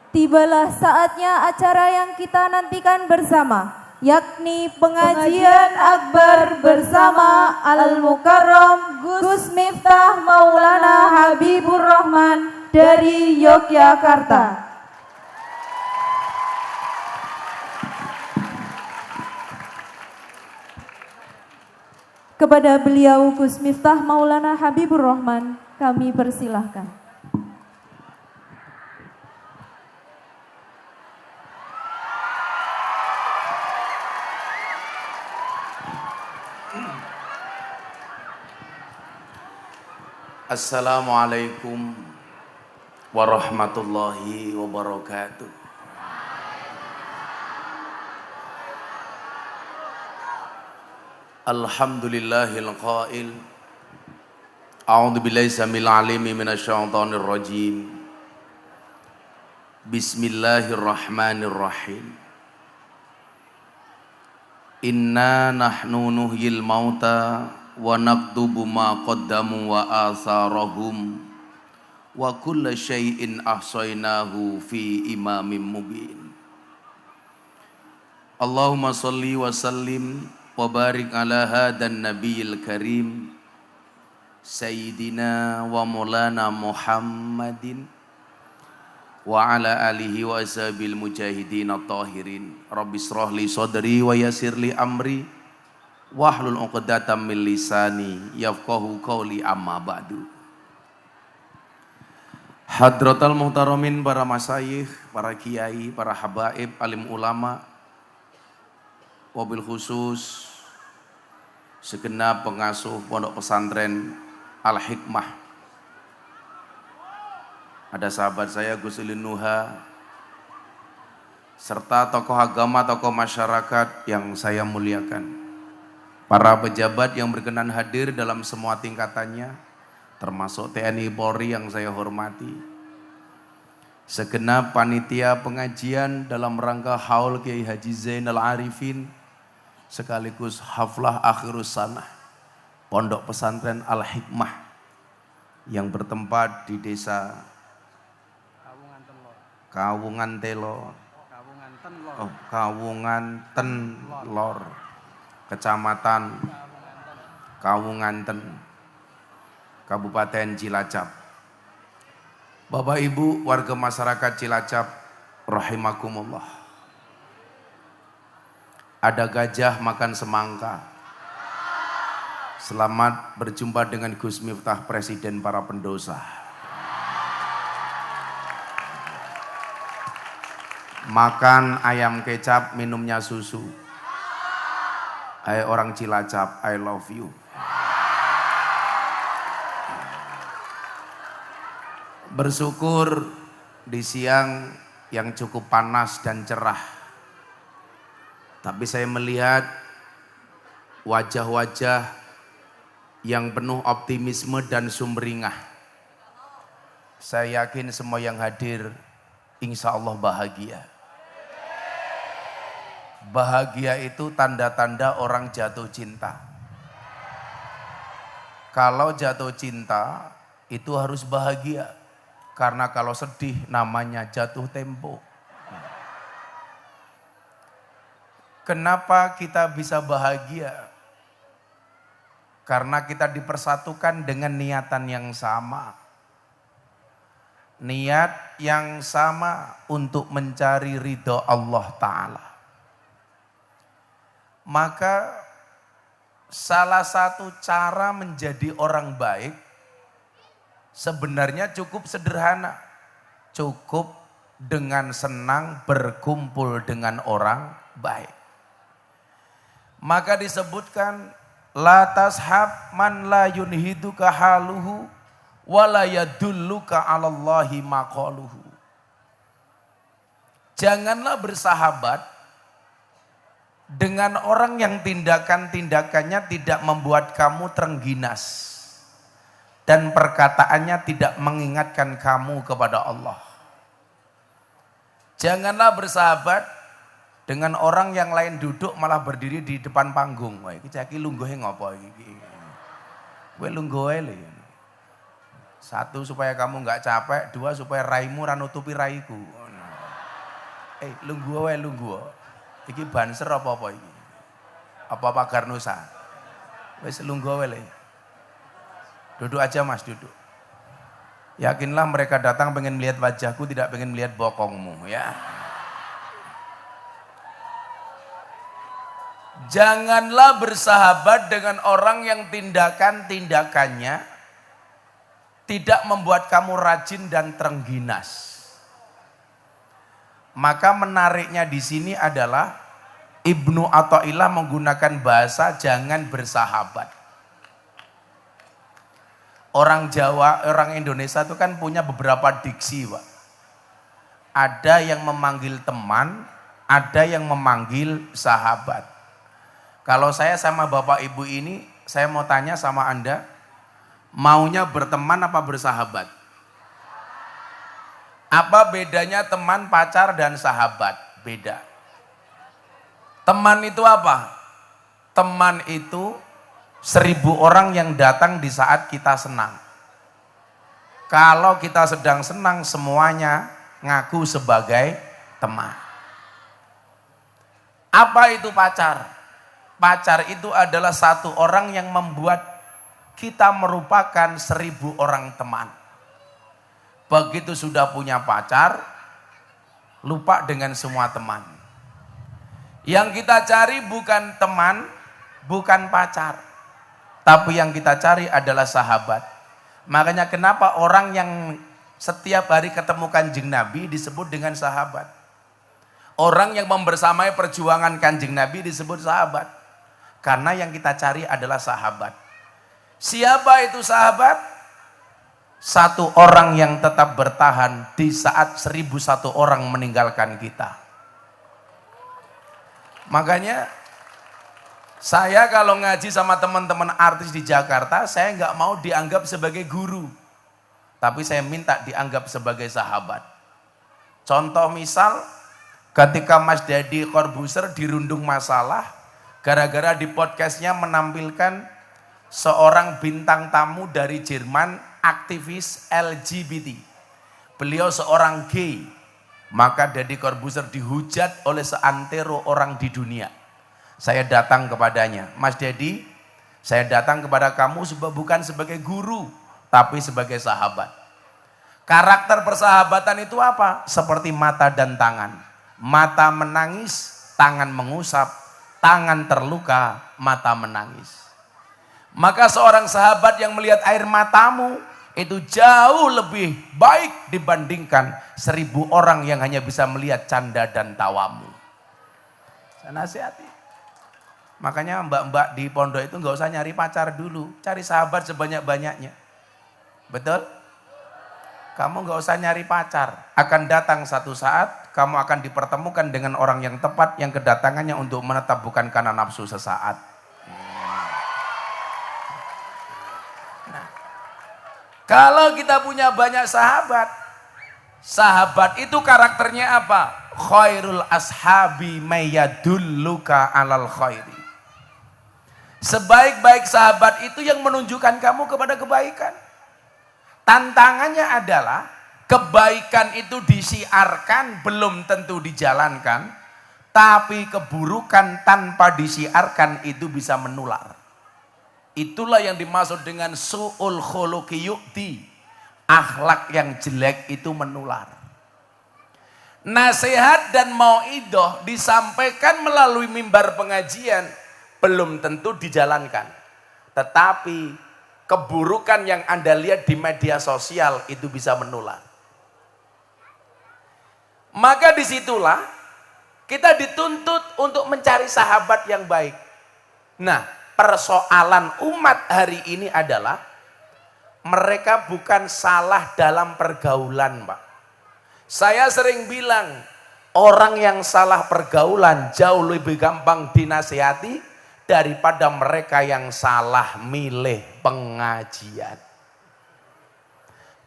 Tibalah saatnya acara yang kita nantikan bersama, yakni pengajian akbar bersama Al-Mukarram Gus Miftah Maulana Habibur Rahman dari Yogyakarta. Kepada beliau Gus Miftah Maulana Habibur Rahman, kami persilahkan. Assalamualaikum warahmatullahi wabarakatuh. Alhamdulillahil qail. A'udzu billahi samil alimi minasyaitonir rajim. Bismillahirrahmanirrahim. Inna nahnu nuhyil mauta wa naktubu ma qaddamu wa atharahum wa kulla syai'in ahsaynahu fi imamin mubin. Allahumma salli wa sallim wa barik ala hadan nabiyil karim sayyidina wa maulana Muhammadin wa ala alihi wa ashabil mujahidin at-tahirin. Rabbi shrah li sadri wa yassir li amri wahlul 'uqdatam min lisani yafqahu qawli, amma ba'du. Hadratal muhtaramin, para masyayikh, para kiai, para habaib, alim ulama, wabil khusus segenap pengasuh pondok pesantren Al-Hikmah. Ada sahabat saya Gus Ulin Nuha, serta tokoh agama, tokoh masyarakat yang saya muliakan. Para pejabat yang berkenan hadir dalam semua tingkatannya, termasuk TNI Polri yang saya hormati. Segenap panitia pengajian dalam rangka Haul Kiai Haji Zainal Arifin, sekaligus haflah akhirus sanah Pondok Pesantren Al-Hikmah yang bertempat di desa Kawungan Tenlor, Kecamatan Kawunganten, Kabupaten Cilacap. Bapak Ibu warga masyarakat Cilacap rahimakumullah. Ada gajah makan semangka. Selamat berjumpa dengan Gus Miftah, Presiden para pendosa. Makan ayam kecap, minumnya susu. Hai orang Cilacap, I love you. Bersyukur di siang yang cukup panas dan cerah. Tapi saya melihat wajah-wajah yang penuh optimisme dan sumringah. Saya yakin semua yang hadir insya Allah bahagia. Bahagia itu tanda-tanda orang jatuh cinta. Kalau jatuh cinta itu harus bahagia. Karena kalau sedih namanya jatuh tempo. Kenapa kita bisa bahagia? Karena kita dipersatukan dengan niatan yang sama. Niat yang sama untuk mencari ridho Allah Ta'ala. Maka salah satu cara menjadi orang baik sebenarnya cukup sederhana. Cukup dengan senang berkumpul dengan orang baik. Maka disebutkan la tashab man la yunhiduka haluhu wa la yadulluka 'alallahi maqaluhu. Janganlah bersahabat dengan orang yang tindakan-tindakannya tidak membuat kamu terengginas dan perkataannya tidak mengingatkan kamu kepada Allah. Janganlah bersahabat dengan orang yang lain duduk malah berdiri di depan panggung. Wah, iki caki lungguhe ngopo iki? Kowe lungguhe lho. Satu supaya kamu enggak capek, dua supaya raimu ra nutupi raiku. Lungguh wae lungguh. Iki banser apa iki? Apa pagar Nusa? Wis lungguh wae le. Duduk aja Mas, duduk. Yakinlah mereka datang pengen melihat wajahku, tidak pengen melihat bokongmu ya. Janganlah bersahabat dengan orang yang tindakan-tindakannya tidak membuat kamu rajin dan terengginas. Maka menariknya di sini adalah Ibnu Athaillah menggunakan bahasa jangan bersahabat. Orang Jawa, orang Indonesia itu kan punya beberapa diksi, Pak. Ada yang memanggil teman, ada yang memanggil sahabat. Kalau saya sama Bapak Ibu ini, saya mau tanya sama Anda, maunya berteman apa bersahabat? Apa bedanya teman, pacar, dan sahabat? Beda. Teman itu apa? Teman itu 1000 orang yang datang di saat kita senang. Kalau kita sedang senang, semuanya ngaku sebagai teman. Apa itu pacar? Pacar itu adalah satu orang yang membuat kita merupakan 1000 orang teman. Begitu sudah punya pacar, lupa dengan semua teman. Yang kita cari bukan teman, bukan pacar. Tapi yang kita cari adalah sahabat. Makanya kenapa orang yang setiap hari ketemu Kanjeng Nabi disebut dengan sahabat. Orang yang membersamai perjuangan Kanjeng Nabi disebut sahabat. Karena yang kita cari adalah sahabat. Siapa itu sahabat? Satu orang yang tetap bertahan di saat 1001 orang meninggalkan kita. Makanya saya kalau ngaji sama teman-teman artis di Jakarta, saya nggak mau dianggap sebagai guru. Tapi saya minta dianggap sebagai sahabat. Contoh misal, ketika Mas Deddy Corbuzier dirundung masalah, gara-gara di podcastnya menampilkan seorang bintang tamu dari Jerman, aktivis LGBT. Beliau seorang gay. Maka Deddy Corbuzier dihujat oleh seantero orang di dunia. Saya datang kepadanya, Mas Deddy, saya datang kepada kamu bukan sebagai guru, tapi sebagai sahabat. Karakter persahabatan itu apa? Seperti mata dan tangan. Mata menangis, tangan mengusap, tangan terluka, mata menangis. Maka seorang sahabat yang melihat air matamu, itu jauh lebih baik dibandingkan 1000 orang yang hanya bisa melihat canda dan tawamu. Saya nasihati. Makanya mbak-mbak di pondok itu nggak usah nyari pacar dulu, cari sahabat sebanyak-banyaknya. Betul? Kamu nggak usah nyari pacar. Akan datang satu saat, kamu akan dipertemukan dengan orang yang tepat, yang kedatangannya untuk menetap bukan karena nafsu sesaat. Nah, kalau kita punya banyak sahabat, sahabat itu karakternya apa? Khairul ashabi mayadulluka alal khairi. Sebaik-baik sahabat itu yang menunjukkan kamu kepada kebaikan. Tantangannya adalah kebaikan itu disiarkan belum tentu dijalankan, tapi keburukan tanpa disiarkan itu bisa menular. Itulah yang dimaksud dengan su'ul khuluqi yu'ti. Akhlak yang jelek itu menular. Nasihat dan mauidhah disampaikan melalui mimbar pengajian belum tentu dijalankan. Tetapi keburukan yang Anda lihat di media sosial itu bisa menular. Maka disitulah kita dituntut untuk mencari sahabat yang baik. Nah, persoalan umat hari ini adalah mereka bukan salah dalam pergaulan, Pak. Saya sering bilang, orang yang salah pergaulan jauh lebih gampang dinasihati daripada mereka yang salah milih pengajian.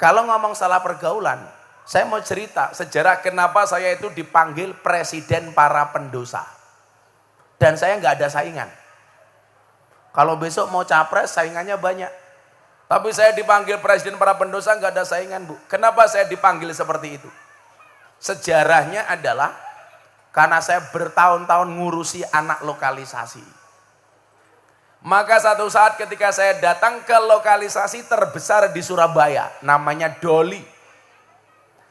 Kalau ngomong salah pergaulan, saya mau cerita sejarah kenapa saya itu dipanggil presiden para pendosa. Dan saya nggak ada saingan. Kalau besok mau capres, saingannya banyak. Tapi saya dipanggil presiden para pendosa, nggak ada saingan, Bu. Kenapa saya dipanggil seperti itu? Sejarahnya adalah Karena saya bertahun-tahun ngurusi anak lokalisasi. Maka satu saat ketika saya datang ke lokalisasi terbesar di Surabaya, namanya Doli.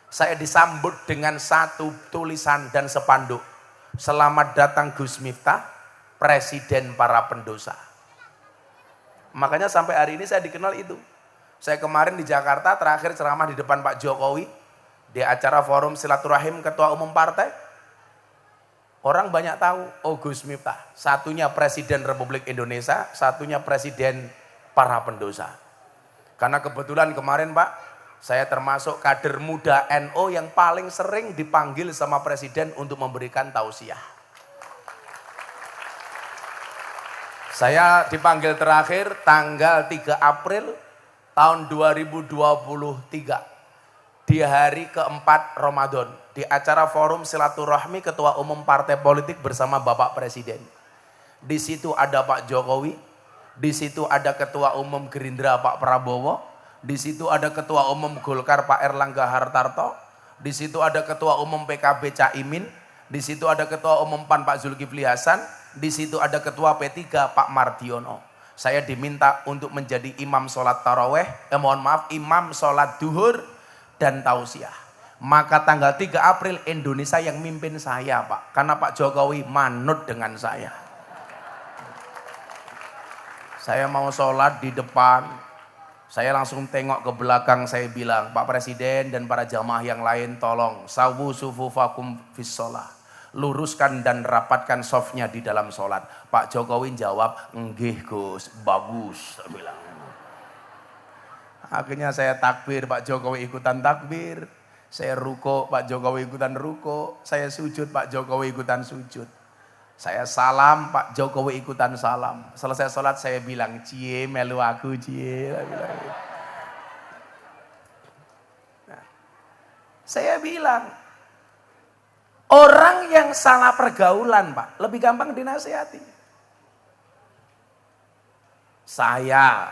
Saya disambut dengan satu tulisan dan sepanduk. Selamat datang Gus Miftah, Presiden para pendosa. Makanya sampai hari ini saya dikenal itu. Saya kemarin di Jakarta terakhir ceramah di depan Pak Jokowi. Di acara forum silaturahim ketua umum partai. Orang banyak tahu, oh Gus Miftah, satunya Presiden Republik Indonesia, satunya Presiden para pendosa. Karena kebetulan kemarin Pak, saya termasuk kader muda NU yang paling sering dipanggil sama Presiden untuk memberikan tausiah. Saya dipanggil terakhir tanggal 3 April tahun 2023. Di hari keempat Ramadan, di acara forum silaturahmi ketua umum partai politik bersama Bapak Presiden. Di situ ada Pak Jokowi, di situ ada ketua umum Gerindra Pak Prabowo, di situ ada ketua umum Golkar Pak Erlangga Hartarto, di situ ada ketua umum PKB Caimin, di situ ada ketua umum PAN Pak Zulkifli Hasan, di situ ada ketua P3 Pak Mardiono. Saya diminta untuk menjadi imam sholat taraweh, imam sholat duhur dan tausiah. Maka tanggal 3 April Indonesia yang mimpin saya Pak. Karena Pak Jokowi manut dengan saya. Saya mau sholat di depan. Saya langsung tengok ke belakang, saya bilang, Pak Presiden dan para jamaah yang lain tolong. Sawu sufufakum fis sholah. Luruskan dan rapatkan softnya di dalam sholat. Pak Jokowi jawab, nggih Gus, bagus. Saya bilang. Akhirnya saya takbir, Pak Jokowi ikutan takbir. Saya ruko, Pak Jokowi ikutan ruko. Saya sujud, Pak Jokowi ikutan sujud. Saya salam, Pak Jokowi ikutan salam. Selesai sholat saya bilang, cie melu aku cie. Nah, saya bilang, orang yang salah pergaulan Pak, lebih gampang dinasihati. Saya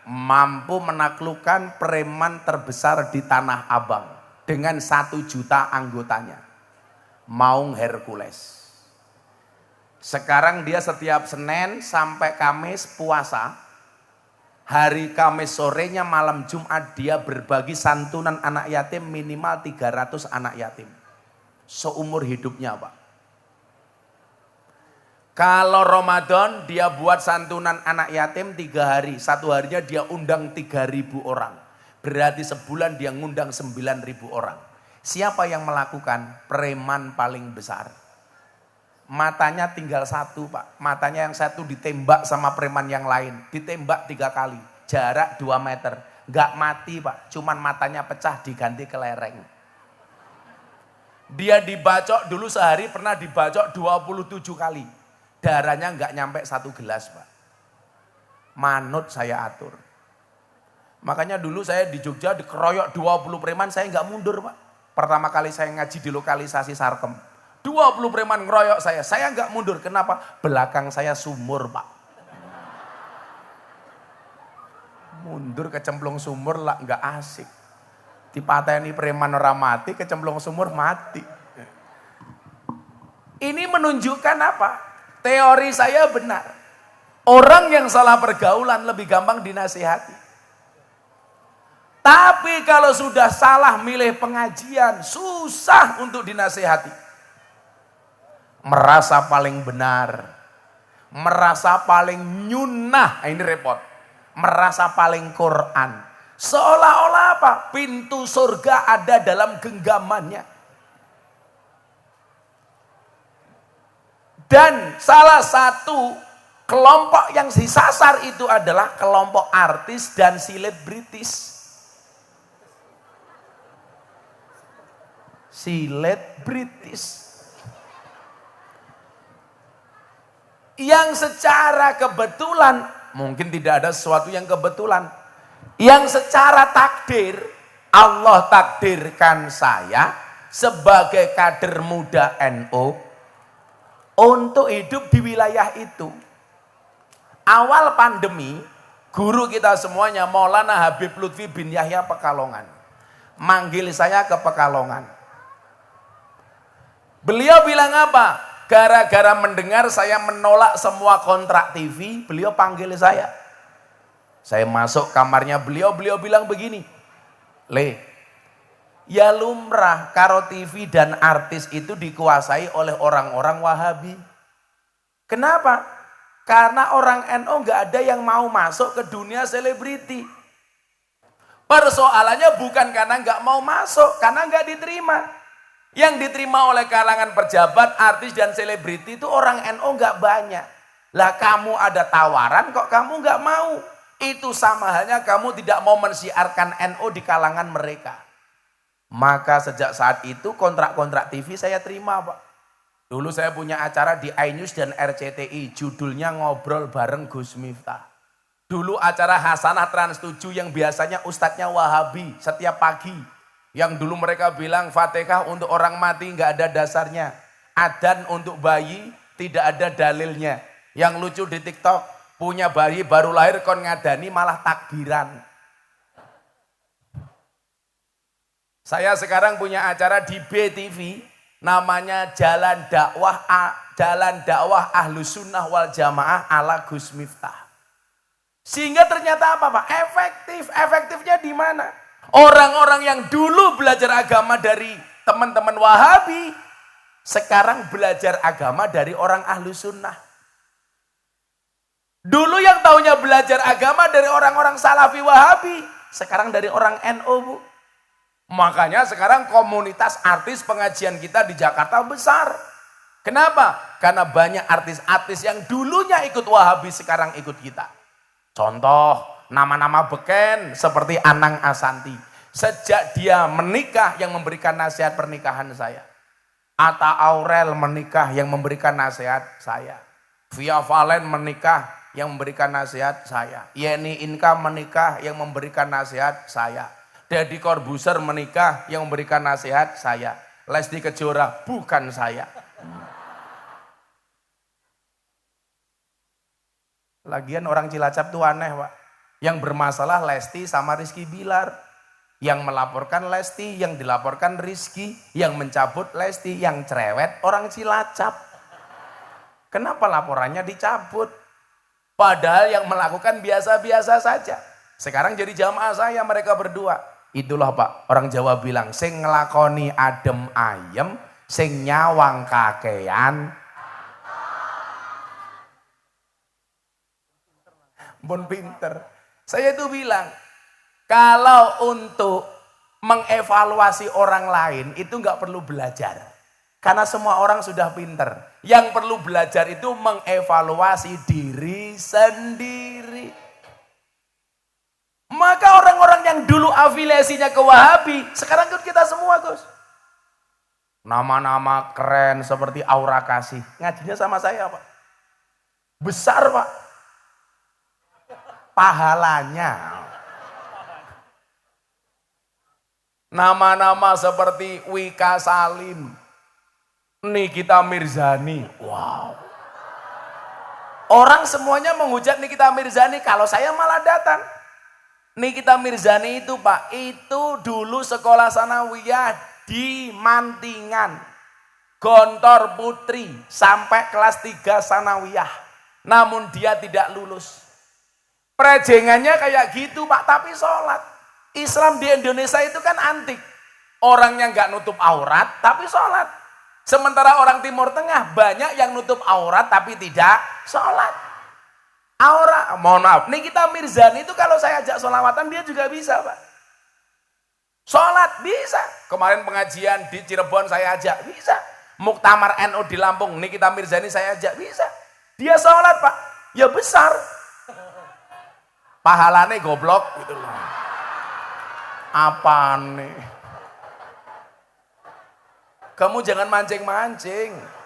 mampu menaklukkan preman terbesar di Tanah Abang dengan 1 juta anggotanya, Maung Hercules. Sekarang dia setiap Senin sampai Kamis puasa, hari Kamis sorenya malam Jumat dia berbagi santunan anak yatim minimal 300 anak yatim seumur hidupnya Pak. Kalau Ramadan dia buat santunan anak yatim 3 hari. 1 harinya dia undang 3.000 orang. Berarti sebulan dia ngundang 9.000 orang. Siapa yang melakukan? Preman paling besar. Matanya tinggal 1 Pak. Matanya yang 1 ditembak sama preman yang lain. Ditembak 3 kali. Jarak 2 meter. Gak mati Pak. Cuman matanya pecah diganti kelereng. Dia dibacok dulu sehari pernah dibacok 27 kali. Darahnya nggak nyampe 1 gelas Pak. Manut saya atur. Makanya dulu saya di Jogja dikeroyok 20 preman, saya nggak mundur Pak. Pertama kali saya ngaji di lokalisasi Sarkem. 20 preman ngeroyok saya nggak mundur. Kenapa? Belakang saya sumur Pak. Mundur kecemplung sumur lah nggak asik. Dipateni preman ora mati, kecemplung sumur mati. Ini menunjukkan apa? Teori saya benar. Orang yang salah pergaulan lebih gampang dinasihati. Tapi kalau sudah salah milih pengajian, susah untuk dinasihati. Merasa paling benar. Merasa paling nyunnah, ini repot. Merasa paling Quran. Seolah-olah apa? Pintu surga ada dalam genggamannya. Dan salah satu kelompok yang disasar itu adalah kelompok artis dan selebritis. Selebritis. Yang secara kebetulan, mungkin tidak ada sesuatu yang kebetulan. Yang secara takdir, Allah takdirkan saya sebagai kader muda NU untuk hidup di wilayah itu. Awal pandemi, guru kita semuanya Maulana Habib Lutfi bin Yahya Pekalongan manggil saya ke Pekalongan. Beliau bilang apa? Gara-gara mendengar saya menolak semua kontrak TV, beliau panggil saya. Saya masuk kamarnya beliau bilang begini, Le, ya lumrah karo TV dan artis itu dikuasai oleh orang-orang Wahabi. Kenapa? Karena orang NU nggak ada yang mau masuk ke dunia selebriti. Persoalannya bukan karena nggak mau masuk, karena nggak diterima. Yang diterima oleh kalangan pejabat, artis dan selebriti itu orang NU nggak banyak. Lah kamu ada tawaran kok kamu nggak mau? Itu sama halnya kamu tidak mau mensiarkan NU di kalangan mereka. Maka sejak saat itu kontrak-kontrak TV saya terima, Pak. Dulu saya punya acara di iNews dan RCTI, judulnya Ngobrol Bareng Gus Miftah. Dulu acara Hasanah Trans 7 yang biasanya ustadznya Wahabi setiap pagi. Yang dulu mereka bilang Fatihah untuk orang mati nggak ada dasarnya. Adzan untuk bayi tidak ada dalilnya. Yang lucu di TikTok, punya bayi baru lahir kon ngadani malah takbiran. Saya sekarang punya acara di BTV namanya Jalan Dakwah Ahlus Sunnah wal Jamaah ala Gus Miftah. Sehingga ternyata apa, Pak? Efektifnya di mana? Orang-orang yang dulu belajar agama dari teman-teman Wahabi, sekarang belajar agama dari orang Ahlus Sunnah. Dulu yang taunya belajar agama dari orang-orang Salafi Wahabi, sekarang dari orang NU, Bu. Makanya sekarang komunitas artis pengajian kita di Jakarta besar. Kenapa? Karena banyak artis-artis yang dulunya ikut Wahabi sekarang ikut kita. Contoh, nama-nama beken seperti Anang Asanti. Sejak dia menikah yang memberikan nasihat pernikahan saya. Atta Aurel menikah yang memberikan nasihat saya. Via Valen menikah yang memberikan nasihat saya. Yeni Inka menikah yang memberikan nasihat saya. Deddy Corbuzier menikah yang memberikan nasihat saya. Lesti Kejora bukan saya. Lagian orang Cilacap tuh aneh, Pak. Yang bermasalah Lesti sama Rizky Bilar. Yang melaporkan Lesti, yang dilaporkan Rizky, yang mencabut Lesti, yang cerewet orang Cilacap. Kenapa laporannya dicabut? Padahal yang melakukan biasa-biasa saja. Sekarang jadi jamaah saya mereka berdua. Itulah, Pak, orang Jawa bilang, sing ngelakoni adem ayem, sing nyawang kakean. Bon pinter. Saya itu bilang, kalau untuk mengevaluasi orang lain itu nggak perlu belajar. Karena semua orang sudah pinter. Yang perlu belajar itu mengevaluasi diri sendiri. Maka orang-orang yang dulu afiliasinya ke Wahabi, sekarang ikut kita semua, Gus. Nama-nama keren seperti Aura Kasih. Ngajinya sama saya, Pak. Besar, Pak. Pahalanya. Nama-nama seperti Wika Salim, Nikita Mirzani. Wow. Orang semuanya menghujat Nikita Mirzani, kalau saya malah datang. Nikita Mirzani itu, Pak, itu dulu sekolah sanawiyah di Mantingan. Gontor Putri sampai kelas 3 sanawiyah. Namun dia tidak lulus. Prejengannya kayak gitu, Pak, tapi sholat. Islam di Indonesia itu kan antik. Orangnya nggak nutup aurat, tapi sholat. Sementara orang Timur Tengah banyak yang nutup aurat, tapi tidak sholat. Mohon maaf, Nikita Mirzani itu kalau saya ajak sholawatan, dia juga bisa, Pak. Sholat, bisa. Kemarin pengajian di Cirebon saya ajak, bisa. Muktamar NU di Lampung, Nikita Mirzani saya ajak, bisa. Dia sholat, Pak. Ya besar. Pahalane goblok gitu loh. Apa nih? Kamu jangan mancing-mancing.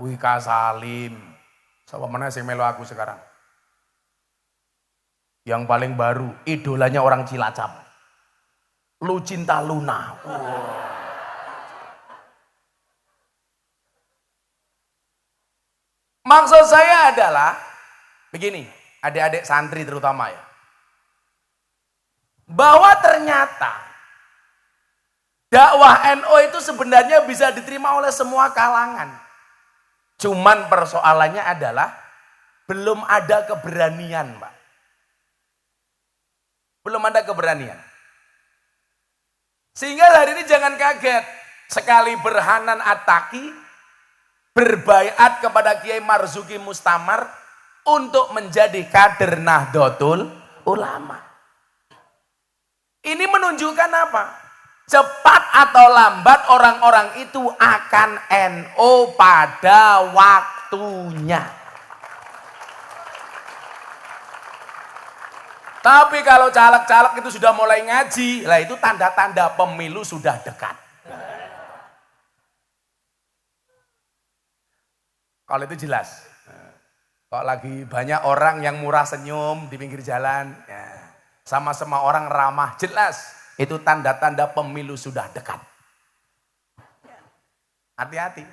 Wika Salim. Siapa mana sing melu aku sekarang? Yang paling baru, idolanya orang Cilacap. Lucinta Luna. Wow. Maksud saya adalah begini, adik-adik santri terutama ya. bahwa ternyata dakwah NU itu sebenarnya bisa diterima oleh semua kalangan. Cuman persoalannya adalah belum ada keberanian, Pak. Belum ada keberanian. Sehingga hari ini jangan kaget. Sekali Berhanan At-Taqi berbaiat kepada Kiai Marzuki Mustamar untuk menjadi kader Nahdlatul Ulama. Ini menunjukkan apa? Cepat atau lambat orang-orang itu akan NU pada waktunya. Tapi kalau caleg-caleg itu sudah mulai ngaji, lah itu tanda-tanda pemilu sudah dekat. Kalau itu jelas. Kalau lagi banyak orang yang murah senyum di pinggir jalan, ya, sama-sama orang ramah, jelas. Itu tanda-tanda pemilu sudah dekat. Hati-hati.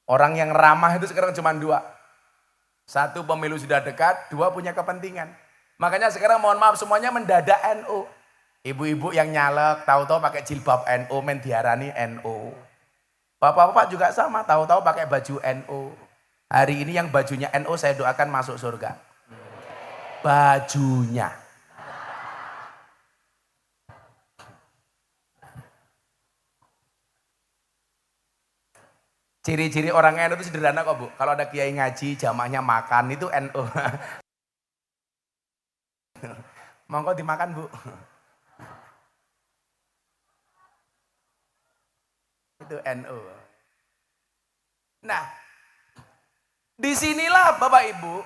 Orang yang ramah itu sekarang cuma dua. Satu, pemilu sudah dekat. Dua, punya kepentingan. Makanya sekarang mohon maaf semuanya mendadak NU. Ibu-ibu yang nyalek, tahu-tahu pakai jilbab NU, men diarani NU. Bapak-bapak juga sama, tahu-tahu pakai baju NU. Hari ini yang bajunya NU saya doakan masuk surga. Bajunya. Ciri-ciri orang NU itu sederhana kok Bu. Kalau ada kiai ngaji, jamaahnya makan, itu NU. Monggo dimakan Bu. Itu NU. Nah, disinilah Bapak Ibu,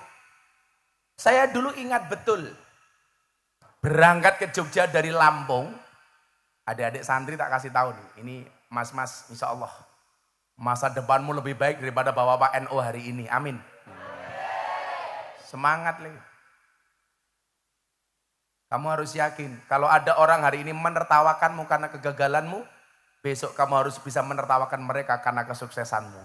saya dulu ingat betul. Berangkat ke Jogja dari Lampung, adik-adik santri tak kasih tahu nih, ini mas-mas insya Allah. Masa depanmu lebih baik daripada bapak-bapak NU hari ini. Amin. Semangat lagi. Kamu harus yakin. Kalau ada orang hari ini menertawakanmu karena kegagalanmu, besok kamu harus bisa menertawakan mereka karena kesuksesanmu.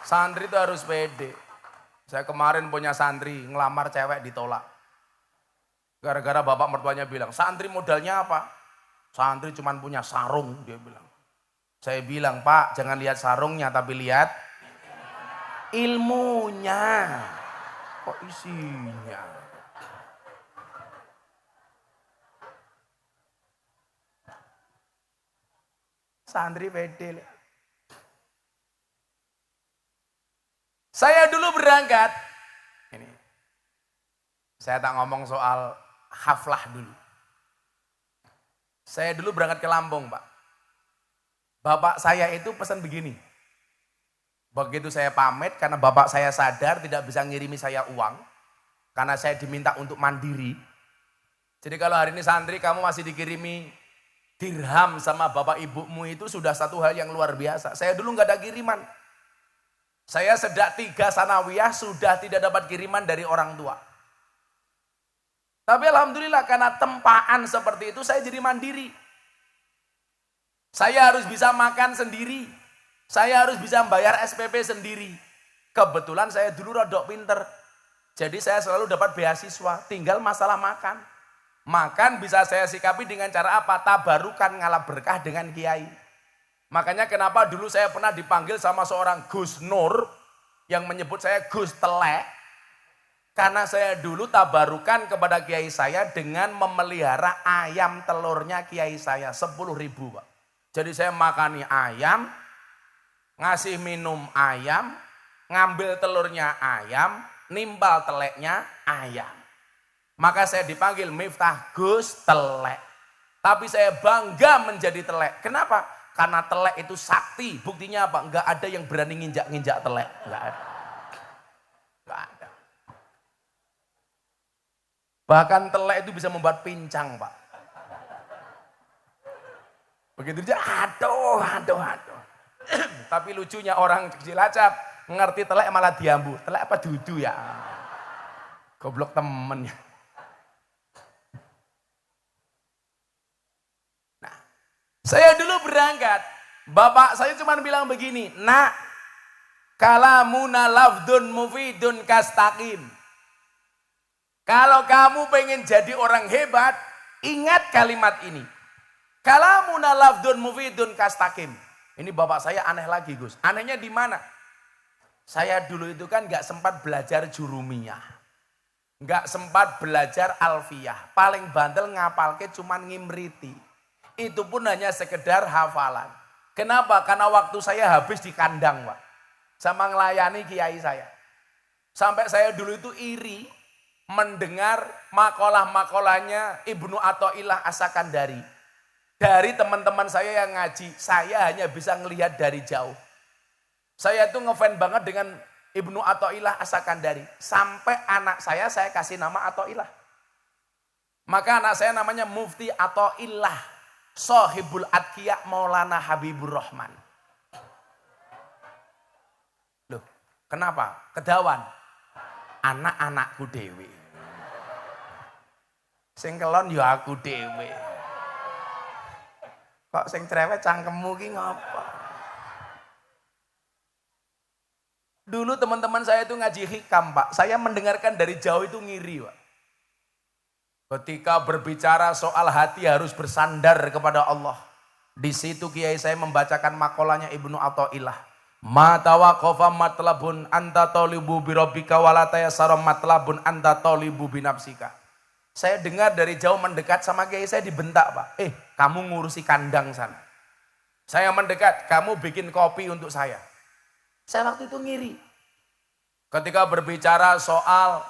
Santri itu harus pede. Saya kemarin punya santri, ngelamar cewek ditolak. Gara-gara bapak mertuanya bilang, santri modalnya apa? Santri cuma punya sarung, dia bilang. Saya bilang, Pak, jangan lihat sarungnya, tapi lihat ilmunya. Kok isinya? Santri pede. Saya dulu berangkat, ini, saya tak ngomong soal haflah dulu. Saya dulu berangkat ke Lampung, Pak. Bapak saya itu pesan begini. Begitu saya pamit, karena bapak saya sadar tidak bisa ngirimi saya uang. Karena saya diminta untuk mandiri. Jadi kalau hari ini santri kamu masih dikirimi dirham sama bapak ibumu itu sudah satu hal yang luar biasa. Saya dulu nggak ada kiriman. Saya sejak 3 sanawiyah sudah tidak dapat kiriman dari orang tua. Tapi alhamdulillah karena tempaan seperti itu saya jadi mandiri. Saya harus bisa makan sendiri. Saya harus bisa bayar SPP sendiri. Kebetulan saya dulu rodok pinter. Jadi saya selalu dapat beasiswa. Tinggal masalah makan. Makan bisa saya sikapi dengan cara apa? Tabarukan, ngalap berkah dengan kiai. Makanya kenapa dulu saya pernah dipanggil sama seorang Gus Nur yang menyebut saya Gus Telek. Karena saya dulu tabarukan kepada kiai saya dengan memelihara ayam telurnya kiai saya 10.000 Pak. Jadi saya makani ayam, ngasih minum ayam, ngambil telurnya ayam, nimbal teleknya ayam. Maka saya dipanggil Miftah Gus Telek. Tapi saya bangga menjadi telek. Kenapa? Karena telek itu sakti. Buktinya apa? Enggak ada yang berani nginjak-nginjak telek. Enggak ada. Enggak ada. Bahkan telek itu bisa membuat pincang, Pak. Begitu dia, aduh. Tapi lucunya orang Cilacap ngerti telek malah diambu. Telek apa dudu ya? Goblok temennya. Nah, saya dulu berangkat. Bapak saya cuma bilang begini, nak, kalamuna lafdun mufidun kastaqim. Kalau kamu pengen jadi orang hebat, ingat kalimat ini. Kalamuna lafdun mufidun kastakim. Ini bapak saya aneh lagi Gus. Anehnya di mana? Saya dulu itu kan gak sempat belajar jurumiyah. Gak sempat belajar alfiyah. Paling bandel ngapalke cuman ngimriti. Itu pun hanya sekedar hafalan. Kenapa? Karena waktu saya habis di kandang Pak. Sama ngelayani kiai saya. Sampai saya dulu itu iri mendengar makalah-makalahnya Ibnu Athaillah As-Sakandari. Dari teman-teman saya yang ngaji, saya hanya bisa ngelihat dari jauh. Saya tuh ngefans banget dengan Ibnu Athaillah As-Sakandari. Sampai anak saya kasih nama Athaillah. Maka anak saya namanya Mufti Athaillah, Sohibul Atqiya Maulana Habibur Rahman. Loh, kenapa? Kedawan. Anak-anakku dewe. Sing kelon ya aku dewe. Kok sing cerewet cangkemmu ki ngapa? Dulu teman-teman saya itu ngaji hikam Pak. Saya mendengarkan dari jauh itu ngiri Pak. Ketika berbicara soal hati harus bersandar kepada Allah. Di situ kiai saya membacakan makalahnya Ibnu Athaillah. Ma tawaqafa matlabun anta talibu bi rabbika wala tayassara matlabun anta talibu bi nafsika. Saya dengar dari jauh mendekat sama kiai saya dibentak Pak. Kamu ngurusi kandang sana. Saya mendekat, kamu bikin kopi untuk saya. Saya waktu itu ngiri. Ketika berbicara soal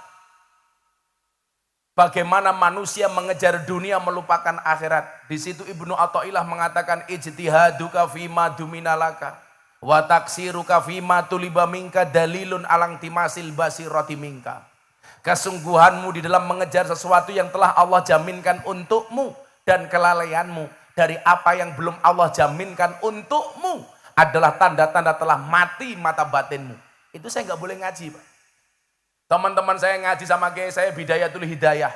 bagaimana manusia mengejar dunia melupakan akhirat. Di situ Ibnu Athaillah mengatakan ijtihaduka fima duminalaka. Wa taksiruka fima tuliba minka dalilun alang timasil basirati minka. Kesungguhanmu di dalam mengejar sesuatu yang telah Allah jaminkan untukmu dan kelalaianmu dari apa yang belum Allah jaminkan untukmu adalah tanda-tanda telah mati mata batinmu. Itu saya nggak boleh ngaji Pak. Teman-teman saya ngaji sama kiai saya Bidayatul Hidayah.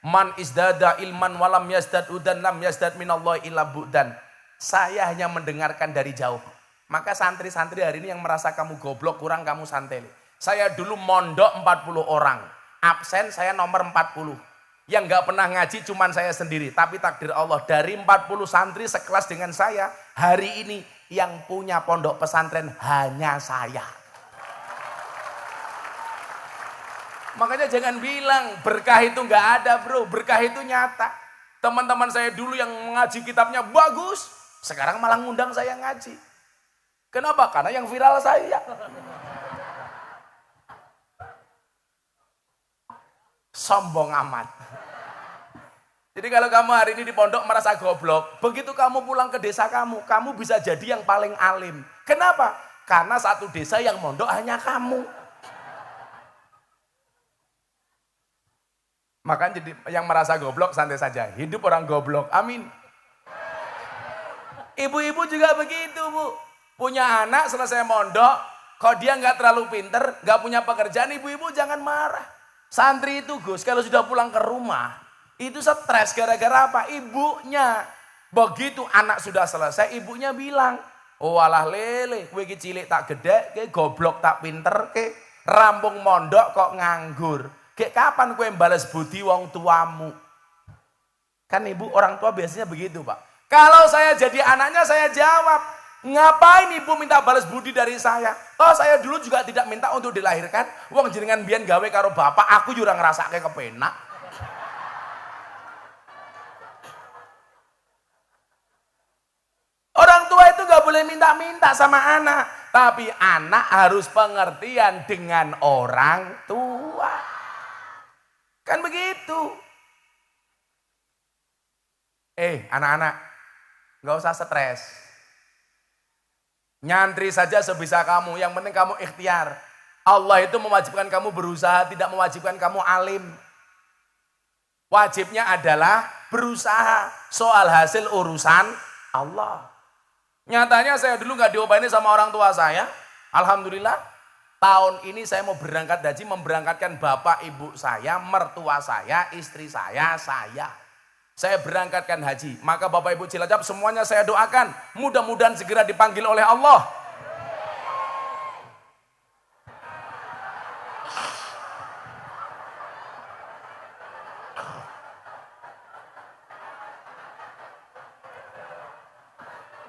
Man izdada ilman walam yazdad udan lam yazdad minallahi illa bu'dan. Saya hanya mendengarkan dari jauh. Maka santri-santri hari ini yang merasa kamu goblok kurang kamu santeli. Saya dulu mondok 40 orang. Absen saya nomor 40. Yang nggak pernah ngaji cuman saya sendiri. Tapi takdir Allah dari 40 santri sekelas dengan saya. Hari ini yang punya pondok pesantren hanya saya. Makanya jangan bilang berkah itu nggak ada bro. Berkah itu nyata. Teman-teman saya dulu yang mengaji kitabnya bagus. Sekarang malah ngundang saya ngaji. Kenapa? Karena yang viral saya. Sombong amat. Jadi kalau kamu hari ini di pondok merasa goblok, begitu kamu pulang ke desa kamu bisa jadi yang paling alim. Kenapa? Karena satu desa yang mondok hanya kamu. Makanya jadi yang merasa goblok santai saja. Hidup orang goblok. Amin. Ibu-ibu juga begitu, Bu. Punya anak selesai mondok, kok dia nggak terlalu pinter, nggak punya pekerjaan, ibu-ibu jangan marah. Santri itu Gus, kalau sudah pulang ke rumah, itu stres gara-gara apa? Ibunya. Begitu anak sudah selesai, ibunya bilang, oh alah lele, kowe iki cilik tak gede, ke goblok tak pinter, ke rampung mondok kok nganggur. Ke kapan kowe balas budi wong tuamu? Kan ibu orang tua biasanya begitu Pak. Kalau saya jadi anaknya saya jawab, ngapain ibu minta balas budi dari saya? Toh saya dulu juga tidak minta untuk dilahirkan. Wong jenengan biyen gawe karo bapak, aku juga ngerasake kepenak. Orang tua itu gak boleh minta-minta sama anak. Tapi anak harus pengertian dengan orang tua. Kan begitu. Anak-anak, gak usah stres. Nyantri saja sebisa kamu, yang penting kamu ikhtiar. Allah itu mewajibkan kamu berusaha, tidak mewajibkan kamu alim. Wajibnya adalah berusaha, soal hasil urusan Allah. Nyatanya saya dulu gak diobaini sama orang tua saya. Alhamdulillah, tahun ini saya mau berangkat haji, memberangkatkan bapak ibu saya, mertua saya, istri saya. Saya berangkatkan haji, maka Bapak Ibu Cilacap semuanya saya doakan, mudah-mudahan segera dipanggil oleh Allah.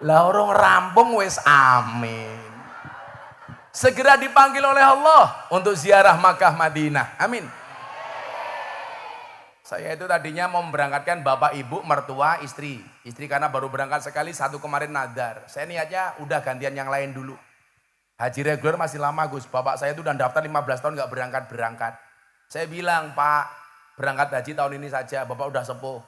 Lah orang rampung wis amin. Segera dipanggil oleh Allah untuk ziarah Makkah Madinah. Amin. Saya itu tadinya mau memberangkatkan bapak ibu, mertua, istri. Istri karena baru berangkat sekali, satu kemarin nadar. Saya niatnya udah gantian yang lain dulu. Haji reguler masih lama Gus. Bapak saya itu udah daftar 15 tahun gak berangkat-berangkat. Saya bilang, Pak, berangkat haji tahun ini saja. Bapak udah sepuh.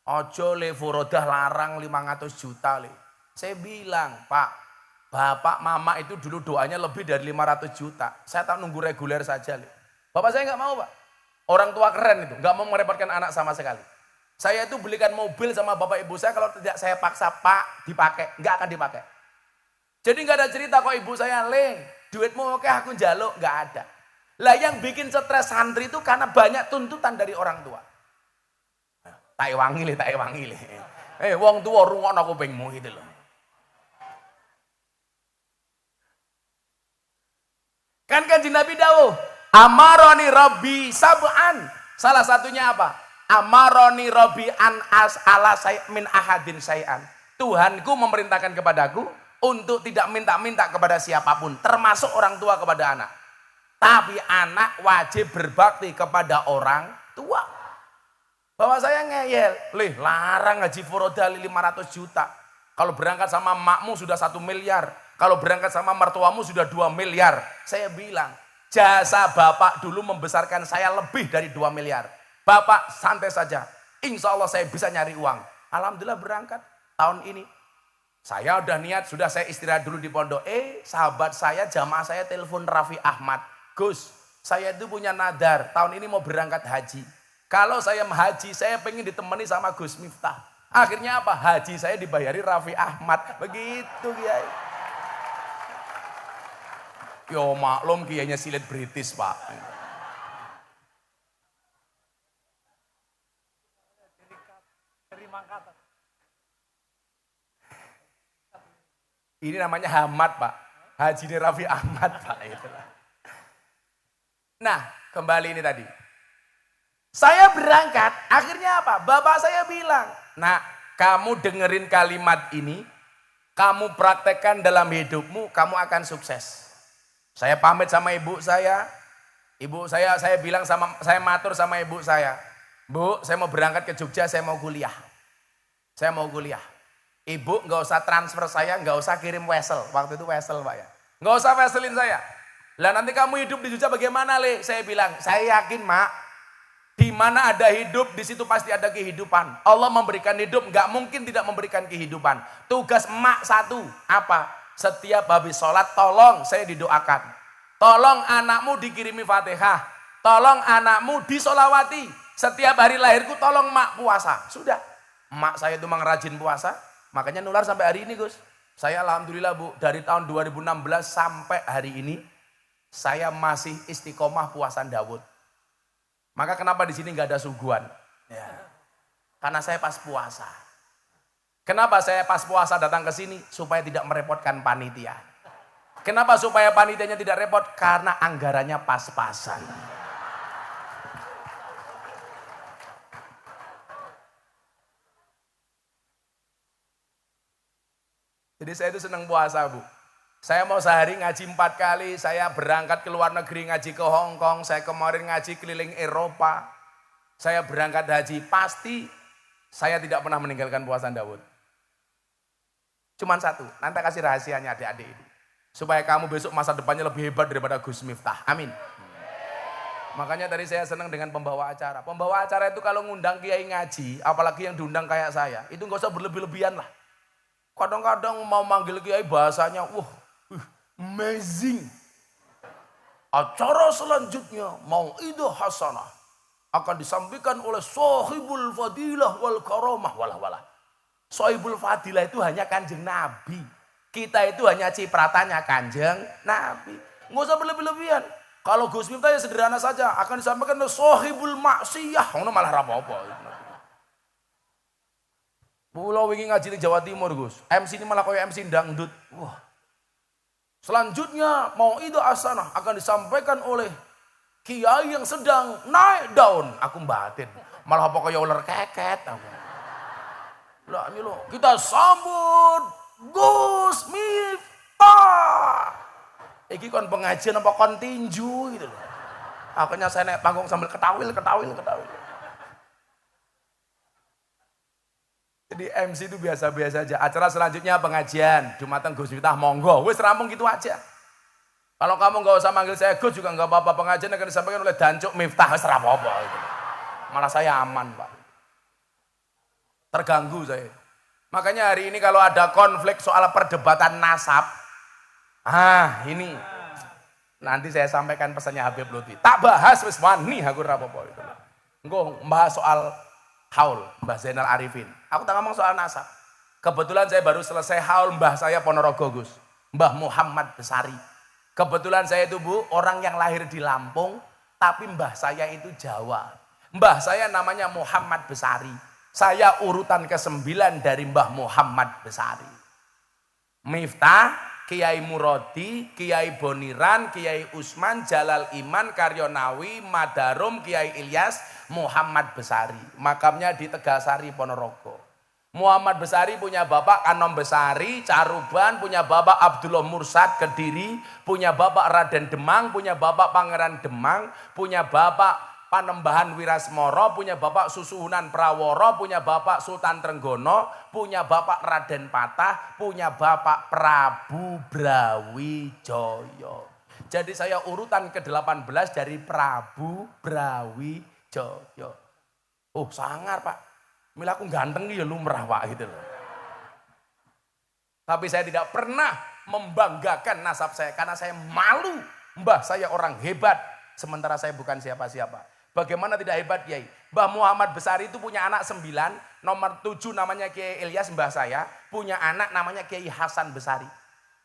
Ojo le furodah larang 500 juta le. Saya bilang, Pak, bapak mama itu dulu doanya lebih dari 500 juta. Saya tak nunggu reguler saja le. Bapak saya gak mau Pak. Orang tua keren itu, gak mau merepotkan anak sama sekali. Saya itu belikan mobil sama bapak ibu saya, kalau tidak saya paksa, Pak, dipakai. Gak akan dipakai. Jadi gak ada cerita kok ibu saya, Leng, duitmu oke aku njaluk, gak ada. Lah yang bikin stres santri itu karena banyak tuntutan dari orang tua. Tak wangi le. Wong tua rungokno kupingmu gitu loh. Kan kanjeng Nabi dawuh, amaroni Rabbi sab'an. Salah satunya apa? Amaroni Rabbi an as'ala min ahadin say'an. Tuhanku memerintahkan kepadaku untuk tidak minta-minta kepada siapapun, termasuk orang tua kepada anak. Tapi anak wajib berbakti kepada orang tua. Bapak saya ngeyel, lih larang haji furoda 500 juta. Kalau berangkat sama makmu sudah 1 miliar. Kalau berangkat sama mertuamu sudah 2 miliar. Saya bilang, jasa bapak dulu membesarkan saya lebih dari 2 miliar. Bapak santai saja, insya Allah saya bisa nyari uang. Alhamdulillah berangkat tahun ini. Saya udah niat, sudah saya istirahat dulu di pondok. Sahabat saya, jamaah saya telepon Raffi Ahmad. Gus, saya itu punya nadar, tahun ini mau berangkat haji. Kalau saya haji, saya pengen ditemani sama Gus Miftah. Akhirnya apa? Haji saya dibayari Raffi Ahmad. Begitu Kiai. Yo maklum kiainya silet British Pak. Ini namanya Hamad Pak. Haji ini Raffi Ahmad Pak. Nah kembali ini tadi. Saya berangkat, akhirnya apa? Bapak saya bilang, nak kamu dengerin kalimat ini, kamu praktekkan dalam hidupmu, kamu akan sukses. Saya pamit sama ibu saya bilang saya matur sama ibu saya, Bu, saya mau berangkat ke Jogja, saya mau kuliah. Ibu nggak usah transfer saya, nggak usah kirim wesel, waktu itu wesel Pak ya, nggak usah weselin saya. Lah nanti kamu hidup di Jogja bagaimana Le? Saya bilang, saya yakin Mak, di mana ada hidup, di situ pasti ada kehidupan. Allah memberikan hidup, nggak mungkin tidak memberikan kehidupan. Tugas emak satu, apa? Setiap habis sholat, tolong saya didoakan. Tolong anakmu dikirimi Fatihah. Tolong anakmu disolawati. Setiap hari lahirku, tolong emak puasa. Sudah. Emak saya itu memang rajin puasa, makanya nular sampai hari ini Gus. Saya alhamdulillah Bu, dari tahun 2016 sampai hari ini, saya masih istiqomah puasa Daud. Maka kenapa di sini nggak ada suguhan? Ya. Karena saya pas puasa. Kenapa saya pas puasa datang ke sini? Supaya tidak merepotkan panitia. Kenapa supaya panitianya tidak repot? Karena anggarannya pas-pasan. Jadi saya itu senang puasa Bu. Saya mau sehari ngaji 4 kali, saya berangkat ke luar negeri ngaji ke Hong Kong, saya kemarin ngaji keliling Eropa, saya berangkat haji, pasti saya tidak pernah meninggalkan puasa Daud. Cuman satu, nanti kasih rahasianya adik-adik ini. Supaya kamu besok masa depannya lebih hebat daripada Gus Miftah, amin. Makanya tadi saya senang dengan pembawa acara. Pembawa acara itu kalau ngundang kiai ngaji, apalagi yang diundang kayak saya, itu gak usah berlebih-lebihan lah. Kadang-kadang mau manggil kiai bahasanya, amazing. Acara selanjutnya Mau'idah Hasanah akan disampaikan oleh Sahibul Fadilah wal Karamah walah. Sahibul Fadilah itu hanya Kanjeng Nabi. Kita itu hanya cipratannya Kanjeng Nabi. Nggak usah berlebih-lebihan. Kalau Gus Miftah ya sederhana saja, akan disampaikan oleh Sahibul Maksiyah. Ngono malah apa-apa. Pulau wingi ngaji di Jawa Timur Gus. MC ini malah kayak MC dangdut. Wah. Selanjutnya Mau'idah Hasanah akan disampaikan oleh kiai yang sedang naik daun. Aku batin. Malah apa kayak ular keket. Lah ini loh, kita sambut Gus Miftah. Iki kon pengajian apa kon tinju gitu loh. Akhirnya saya naik panggung sambil ketawil. Jadi MC itu biasa-biasa aja. Acara selanjutnya pengajian, Jumatan Gus Miftah, monggo. Wis rampung gitu aja. Kalau kamu nggak usah manggil saya Gus juga nggak apa-apa, pengajian akan disampaikan oleh Dancuk Miftah, wis ra apa-apa gitu. Malah saya aman, Pak. Terganggu saya. Makanya hari ini kalau ada konflik soal perdebatan nasab, ini nanti saya sampaikan pesannya Habib Lutfi. Tak bahas wis wani aku ra apa-apa gitu. Engko bahas soal haul Mbah Zainal Arifin. Aku tak ngomong soal nasab. Kebetulan saya baru selesai haul Mbah saya Ponorogo, Gus. Mbah Muhammad Besari. Kebetulan saya itu Bu, orang yang lahir di Lampung, tapi mbah saya itu Jawa. Mbah saya namanya Muhammad Besari. Saya urutan ke-9 dari Mbah Muhammad Besari. Miftah, Kiai Murodi, Kiai Boniran, Kiai Usman, Jalal Iman, Karyonawi, Madarum, Kiai Ilyas, Muhammad Besari. Makamnya di Tegasari, Ponorogo. Muhammad Besari punya bapak Kanom Besari, Caruban, punya bapak Abdullah Mursad, Kediri, punya bapak Raden Demang, punya bapak Pangeran Demang, punya bapak Panembahan Wirasmoro, punya bapak Susuhunan Praworo, punya bapak Sultan Trenggono, punya bapak Raden Patah, punya bapak Prabu Brawijaya. Jadi saya urutan ke-18 dari Prabu Brawijaya. Oh, sangar Pak. Mila aku ganteng ya lumrah Pak gitu loh. Tapi saya tidak pernah membanggakan nasab saya karena saya malu. Mbah saya orang hebat sementara saya bukan siapa-siapa. Bagaimana tidak hebat Kiai? Mbah Muhammad Besari itu punya anak 9, nomor 7 namanya Kiai Ilyas mbah saya, punya anak namanya Kiai Hasan Besari.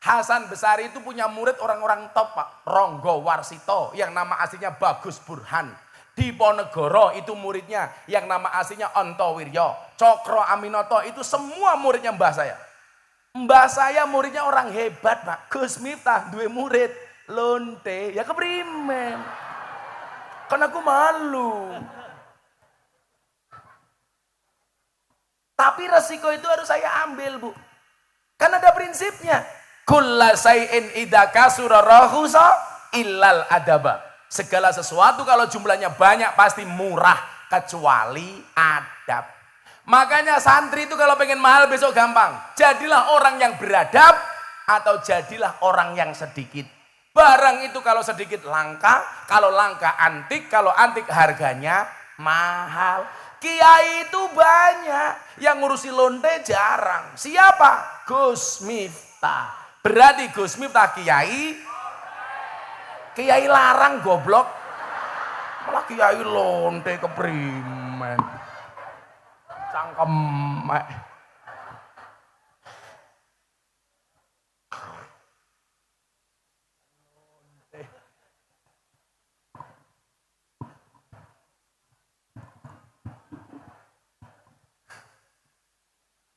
Hasan Besari itu punya murid orang-orang top Pak, Ronggo Warsito yang nama aslinya Bagus Burhan. Di Ponegoro itu muridnya yang nama aslinya Onto Wiryo, Cokro Aminoto itu semua muridnya mbah saya. Mbah saya muridnya orang hebat Pak. Gus Miftah duwe murid lonte, ya keprimen. Karena aku malu. Tapi resiko itu harus saya ambil Bu. Kan ada prinsipnya. Kulla say'in idza kasura rahusa illal adaba. Segala sesuatu kalau jumlahnya banyak pasti murah kecuali adab. Makanya santri itu kalau pengen mahal besok gampang. Jadilah orang yang beradab atau jadilah orang yang sedikit. Barang itu kalau sedikit langka, kalau langka antik, kalau antik harganya mahal. Kiai itu banyak, yang ngurusi lonte jarang. Siapa? Gus Miftah. Berarti Gus Miftah Kiai larang goblok, malah Kiai lonte keprimen, cangkem.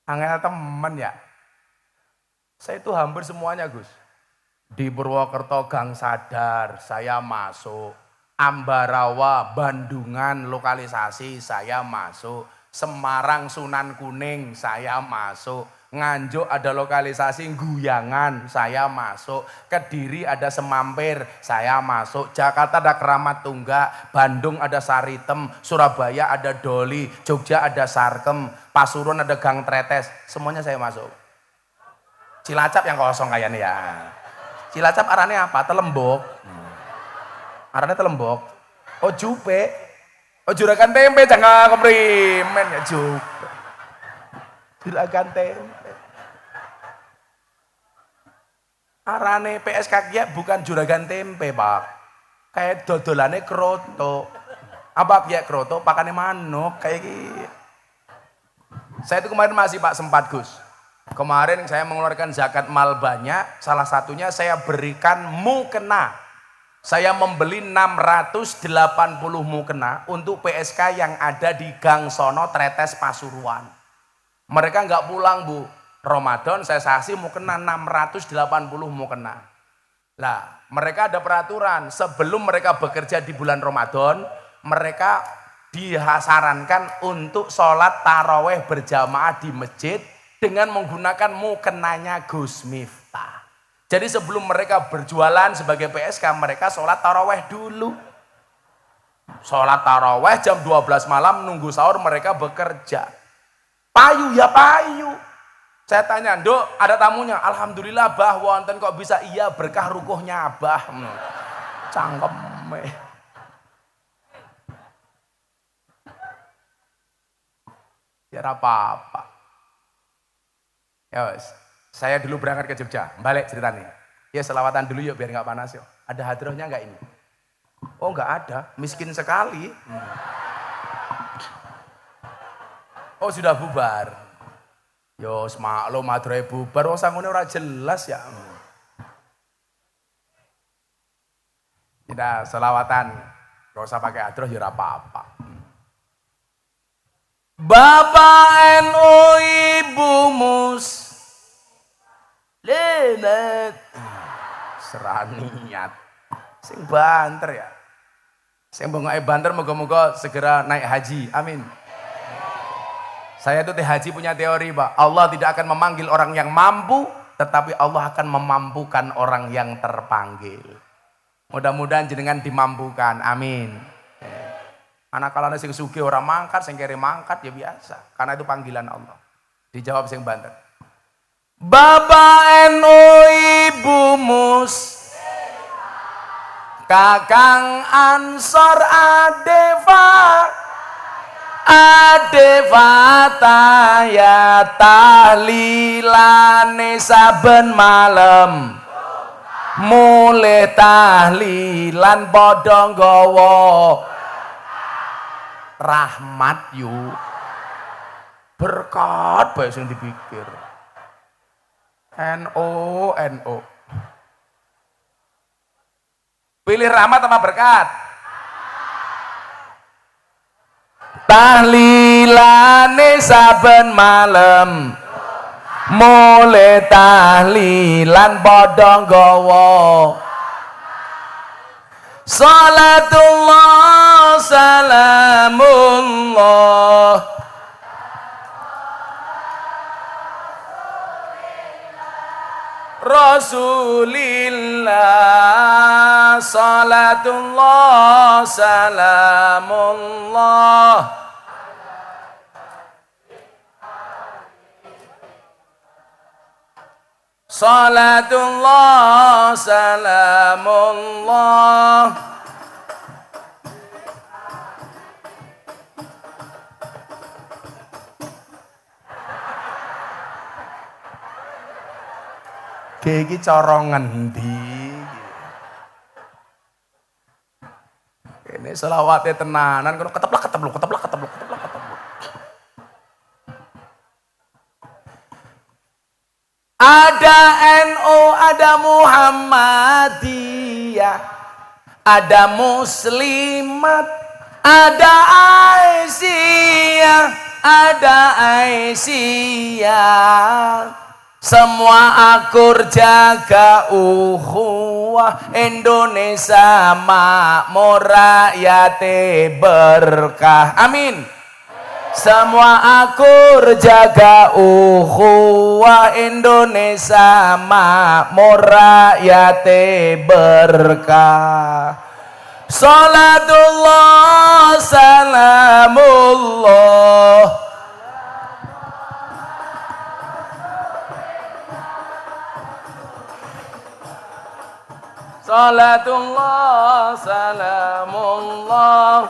Angel temen ya, saya itu hampir semuanya Gus. Di Purwokerto Gang Sadar saya masuk, Ambarawa Bandungan lokalisasi saya masuk, Semarang Sunan Kuning saya masuk, Nganjuk ada lokalisasi Guyangan saya masuk, Kediri ada Semampir saya masuk, Jakarta ada Keramat Tunggak, Bandung ada Saritem, Surabaya ada Doli, Jogja ada Sarkem, Pasuruan ada Gang Tretes, semuanya saya masuk. Cilacap yang kosong kayaknya ya. Cilacap arahnya apa? Telembok. Arahnya Telembok. Oh Jupe. Oh Juragan Tempe jangan keprimen ya Jupe. Juragan Tempe. Arahnya PSK ya bukan Juragan Tempe Pak. Kayak dodolannya kroto. Apa ya kroto? Pakannya manuk kayak gitu. Saya itu kemarin masih Pak sempat Gus. Kemarin saya mengeluarkan zakat mal banyak, salah satunya saya berikan mukena. Saya membeli 680 mukena untuk PSK yang ada di Gang Sono Tretes Pasuruan. Mereka nggak pulang Bu, Ramadan saya kasih mukena 680 mukena. Lah mereka ada peraturan, sebelum mereka bekerja di bulan Ramadan, mereka disarankan untuk sholat taraweh berjamaah di masjid dengan menggunakan mukenanya Gus Miftah. Jadi sebelum mereka berjualan sebagai PSK, mereka sholat taraweh dulu. Sholat taraweh jam 12 malam, nunggu sahur mereka bekerja. Payu ya payu. Saya tanya, Nduk, ada tamunya? Alhamdulillah, Bah, wonten kok bisa? Iya, berkah rukuhnya, Bah. Cangkem. Ya apa-apa. Ya wes, saya dulu berangkat ke Jogja, balik ceritanya. Ya selawatan dulu yuk biar nggak panas yuk. Ada hadrohnya nggak ini? Oh nggak ada, miskin sekali. Oh sudah bubar. Yo semaklum hadrohe bubar, wong sangune ora jelas ya. Kita selawatan, gak usah pakai hadroh ya apa-apa. Bapak NU Ibu Muslimat seraniat sing banter ya. Sing bengok banter moga-moga segera naik haji. Amin. Saya itu haji punya teori, Pak. Allah tidak akan memanggil orang yang mampu, tetapi Allah akan memampukan orang yang terpanggil. Mudah-mudahan jenengan dimampukan. Amin. Anak kalane sing sugih ora mangkat, sing kere mangkat ya biasa. Karena itu panggilan Allah. Dijawab sing banter. Bapak NU Ibu Mus Kakang Ansor Adeva ya tahlilane saben malam. Mulih tahlilan padha nggawa rahmat yu berkat bae sing dipikir. NO pilih rahmat sama berkat? Tahlilane saben malam, mulai tahlilan padha nggawa salatullah salamullah Rasulillah salatullah salamullah salatullah salamullah iki cara ngendi ini selawate tenanan kono keteplak ada NU, ada Muhammadiyah, ada Muslimat, ada Aisyah. Semua akur jaga ukhuwah Indonesia makmur rakyate berkah. Amin. Semua akur jaga ukhuwah Indonesia makmur rakyate berkah. Salatullah salamullah Salatullah salamullah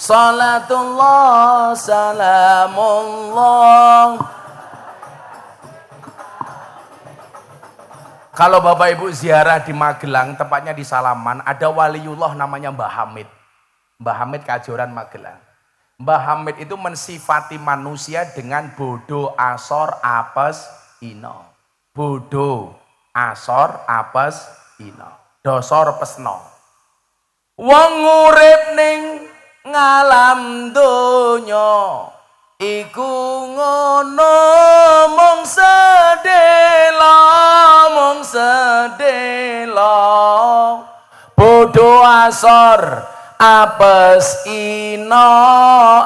Salatullah salamullah. Kalau Bapak Ibu ziarah di Magelang, tepatnya di Salaman, ada waliullah namanya Mbah Hamid. Mbah Hamid Kajoran Magelang. Mbah Hamid itu mensifati manusia dengan bodo asor apes ino. Bodo asor apes ino. Dosor pesno. Wong urip ning ngalam donya iku ngono mung sedelo bodo asor apes ino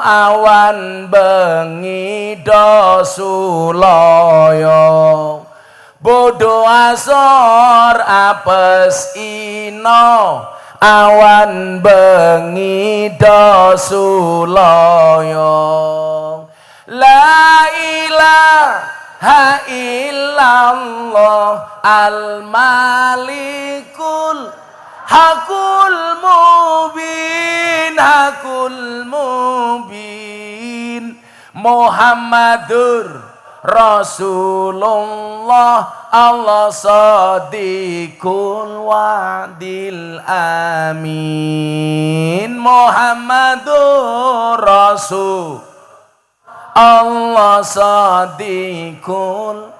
awan bengi dosulaya bodo asor apes ino awan bengi dosulaya la ilaha illallah al malikul hakul mubin Muhammadur Rasulullah Allah sadiqul wa'dil amin Muhammadur Rasul Allah sadiqul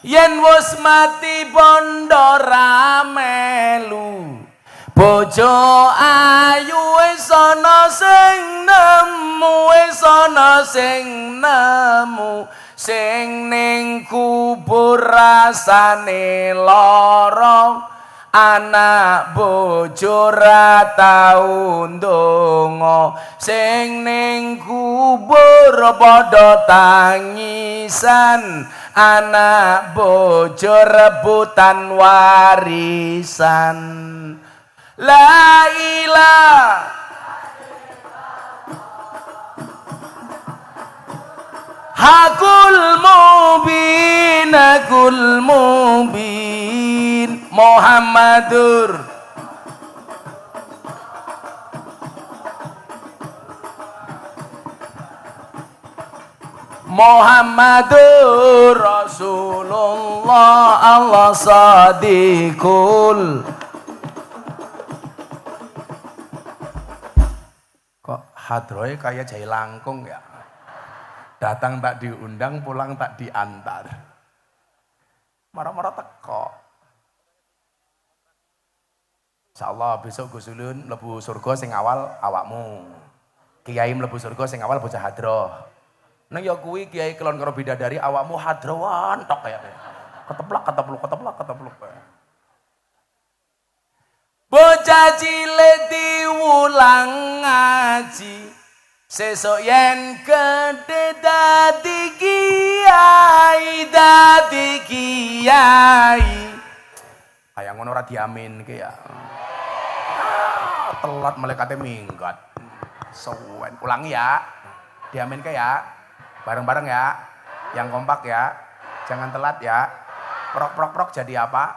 yen wis mati bondo ramelu bojo ayu wis ana sing nemu sing ning kubur rasane lara anak bojo ra tau ndonga sing ning kubur padha tangisan anak bojo rebutan warisan la ilaha hakul mubin Muhammadur Rasulullah Allah sadiqul kok hadroe kayak jahe langkung ya datang tak diundang pulang tak diantar marah-marah teko insyaallah besok Gus Ulun mlebu surga sing awal awakmu kiai mlebu surga sing awal bocah hadroh nang ya kuwi kiai kelon karo bidadari awakmu hadrowan tok kaya keteplak bocah cilik diulang ngaji sesuk yen gedhe dadi kiai kaya ngono ora diaminke ya telat malaikate minggat suwen ulangi ya diaminke ya bareng-bareng ya yang kompak ya jangan telat ya prok jadi apa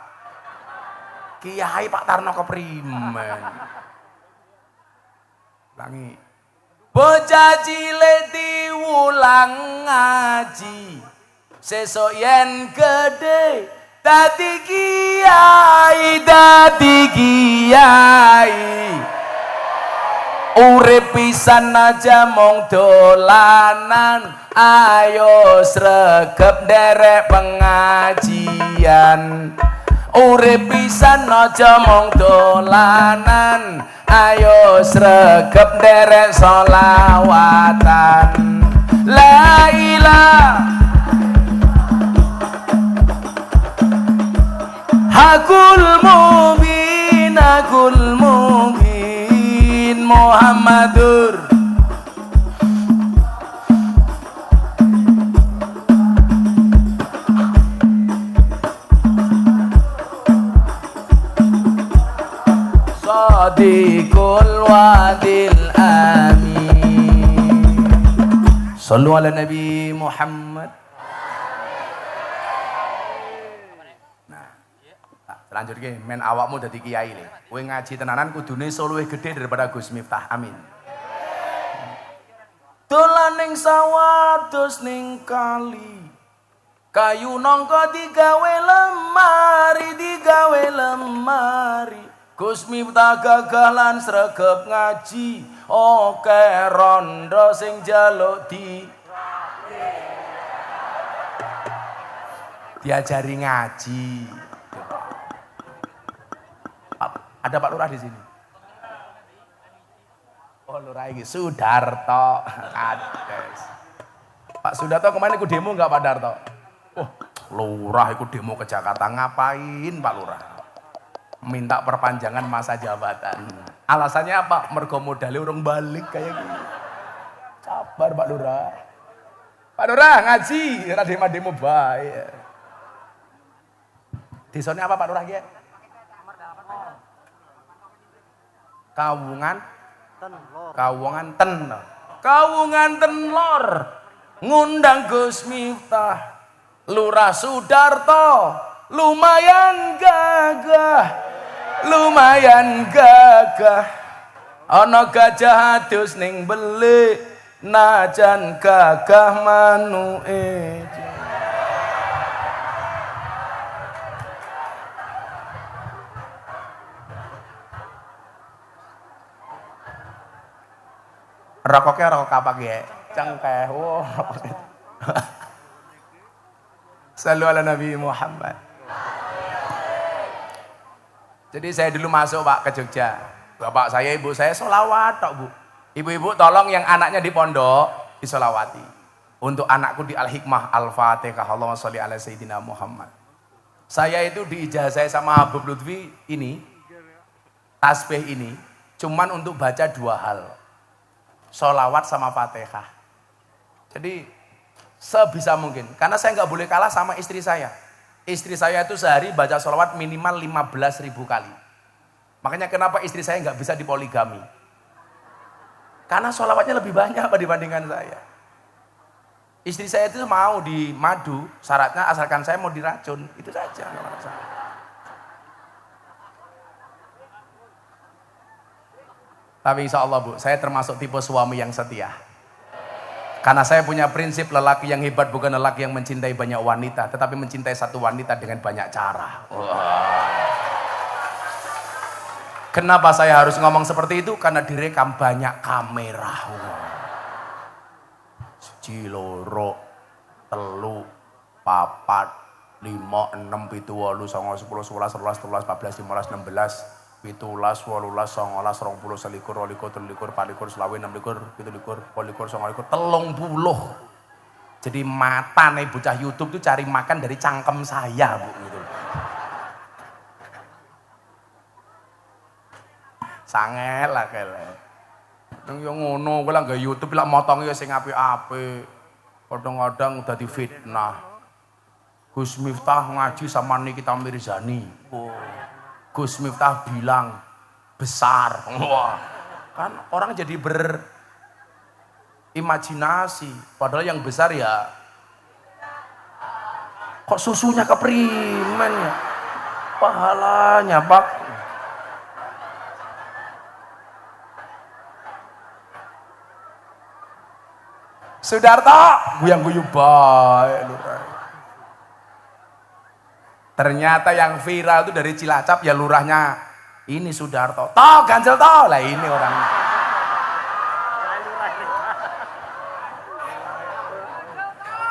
Kiai Pak Tarno keprimen ulangi bocah cilik diulang ngaji sesuk yen gedhe dadi kiai urip pisan aja mong dolanan ayo sregep nderek pengajian urip pisan aja mong dolanan ayo sregep nderek sholawatan la ilaha hakul mubin Muhammadur sadiqul wadil amin sallu ala nabi Muhammad. Lanjut ke, men awakmu dadi kiai nih. Kowe ngaji tenanan kudune luwih gede daripada Gus Miftah. Amin. Dolan ning sawah dos ning kali. Kayu nangka digawe lemari. Gus Miftah gagalan sregep ngaji. Oke rondo sing jaluk diajari ngaji. Ada Pak Lurah di sini. Oh Lurah ini Sudarto. Kades. Pak Sudarto kemarin ikut demo nggak Pak Darto? Oh Lurah ikut demo ke Jakarta ngapain Pak Lurah? minta perpanjangan masa jabatan. Alasannya apa? Mergo modalnya urung balik kayak gitu. Sabar Pak Lurah. Pak Lurah ngaji, ora demo bae. Desane apa Pak Lurah ki? Kawungan Tenlor. Kawungan Tenlor. Ngundang Gus Miftah. Lurah Sudarto. Lumayan gagah. Ana gajah adus ning belik, najan gagah manuke. Rokoknya rokok apa ya? Cengkeh. Wow. Sallu ala Nabi Muhammad. Jadi saya dulu masuk Pak ke Jogja. Bapak saya, ibu saya sholawat tok Bu. Ibu-ibu tolong yang anaknya di pondok disolawati. Untuk anakku di Al-Hikmah Al-Fatihah. Allahumma sholli ala Sayyidina Muhammad. Saya itu diijazah sama Habib Lutfi ini, tasbih ini, cuman untuk baca 2 hal. Sholawat sama Fatihah. Jadi sebisa mungkin, karena saya nggak boleh kalah sama istri saya. Istri saya itu sehari baca sholawat minimal 15.000 kali. Makanya kenapa istri saya nggak bisa dipoligami? Karena sholawatnya lebih banyak dibandingkan saya. Istri saya itu mau di madu, syaratnya asalkan saya mau diracun, itu saja. Nggak masalah. Tapi insya Allah Bu, saya termasuk tipe suami yang setia. Karena saya punya prinsip lelaki yang hebat bukan lelaki yang mencintai banyak wanita, tetapi mencintai satu wanita dengan banyak cara. Kenapa saya harus ngomong seperti itu? Karena direkam banyak kamera. Siji, loro, telu, papat, 5, 6, 7, 8, 9, 10, 11, 12, 13, 14, 15, 16, 17, 18, 19, 20, 21, 22, 23, 24, 25, 26, 27, 28, 29, 30. Jadi mata nih bocah YouTube tuh cari makan dari cangkem saya Bu gitu. Sangel lah kele. Nang yo ngono kowe lah nggo YouTube lah motonge ya sing apik-apik. Kadang-kadang dadi fitnah. Gus Miftah ngaji sama Nikita Mirzani. Gus Miftah bilang besar. Wah, kan orang jadi berimajinasi. Padahal yang besar ya, kok susunya keprimen ya? Pahalanya Pak. Sudarto, guyang-guyu bae lurah. Ternyata yang viral itu dari Cilacap ya lurahnya ini Sudarto. Toh ganjel toh lah ini orang.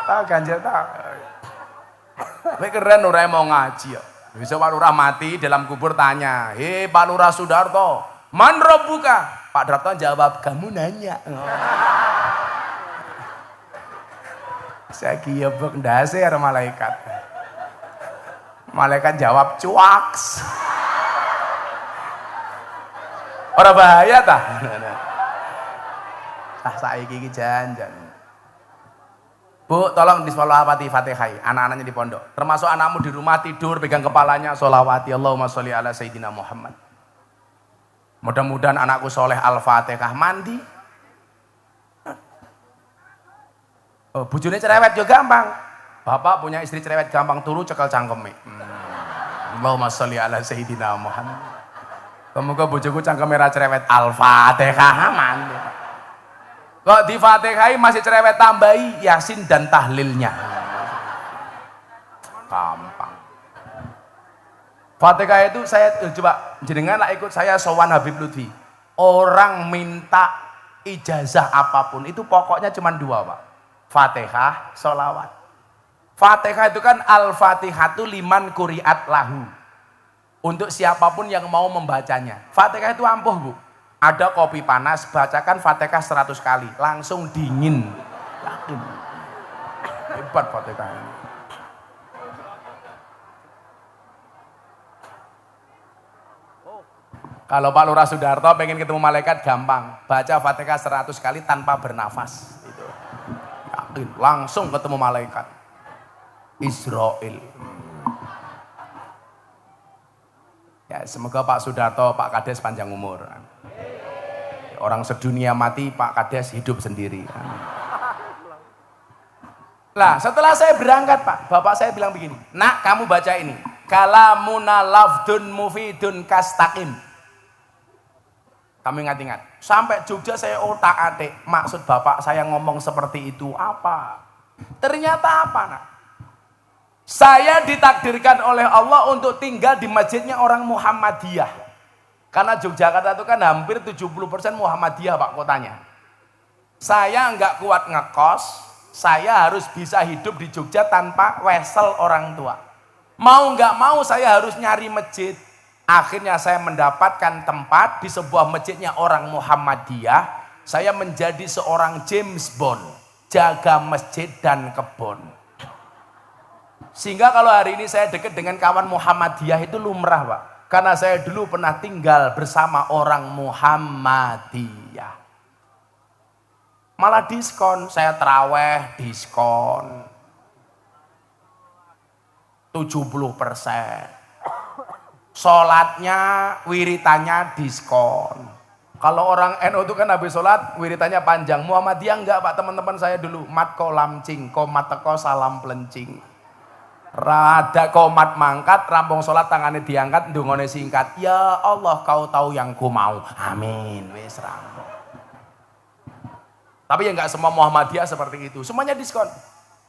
Toh ganjel toh. Ini keren lurah mau ngaji ya. Besok Pak Lurah mati dalam kubur tanya, hei Pak Lurah Sudarto, man robbuka? Pak Darto jawab, kamu nanya. Saya kira ndase ada malaikat. Malaikat jawab cuaks. Ora bahaya tah? Saiki iki janjan. Bu, tolong disolawati Fatihah anak-anaknya di pondok. Termasuk anakmu di rumah tidur pegang kepalanya solawati Allahumma sholli ala Sayyidina Muhammad. Mudah-mudahan anakku soleh Al-Fatihah mandi. Oh, bujune cerewet juga gampang. Bapak punya istri cerewet gampang turu cekel cangkeme. Allahumma sholli ala Sayyidina Muhammad. Semoga bojoku cangkeme ra cerewet Al-Fatihah mandi. Kok di Fatihah masih cerewet tambahi Yasin dan tahlilnya. Gampang. Fatihah itu saya coba jenengan lah ikut saya sowan Habib Lutfi. Orang minta ijazah apapun itu pokoknya cuma 2 Pak. Fatihah, sholawat. Fatihah itu kan Al-Fatihatu liman kuriat lahu. Untuk siapapun yang mau membacanya. Fatihah itu ampuh Bu. Ada kopi panas, bacakan Fatihah 100 kali. Langsung dingin. Yakin. Hebat Fatihah ini. Kalau Pak Lurah Sudarto pengen ketemu malaikat gampang. Baca Fatihah 100 kali tanpa bernafas. Itu. Yakin, langsung ketemu malaikat. Israel. Ya, semoga Pak Sudarto, Pak Kades panjang umur. Orang sedunia mati, Pak Kades hidup sendiri. Lah, setelah saya berangkat, Pak, bapak saya bilang begini, "Nak, kamu baca ini. Kalamuna lafdun mufidun kastaqim." Kamu ingat-ingat. Sampai Jogja saya otak-atik, maksud bapak saya ngomong seperti itu apa? Ternyata apa, Nak? Saya ditakdirkan oleh Allah untuk tinggal di masjidnya orang Muhammadiyah. Karena Yogyakarta itu kan hampir 70% Muhammadiyah, Pak, kotanya. Saya nggak kuat ngekos, saya harus bisa hidup di Jogja tanpa wesel orang tua. Mau nggak mau saya harus nyari masjid. Akhirnya saya mendapatkan tempat di sebuah masjidnya orang Muhammadiyah. Saya menjadi seorang James Bond, jaga masjid dan kebun. Sehingga kalau hari ini saya dekat dengan kawan Muhammadiyah itu lumrah, Pak. Karena saya dulu pernah tinggal bersama orang Muhammadiyah. Malah diskon, saya terawih diskon 70%. Sholatnya, wiritannya diskon. Kalau orang NU itu kan habis sholat, wiritannya panjang. Muhammadiyah enggak, Pak, teman-teman saya dulu. Mat kolamcing, komat teko salam pelencing. Rada komat mangkat, rampung sholat tangannya diangkat, ndungone singkat. Ya Allah, kau tahu yang ku mau. Amin. Wis rampung. Tapi ya enggak semua Muhammadiyah seperti itu. Semuanya diskon.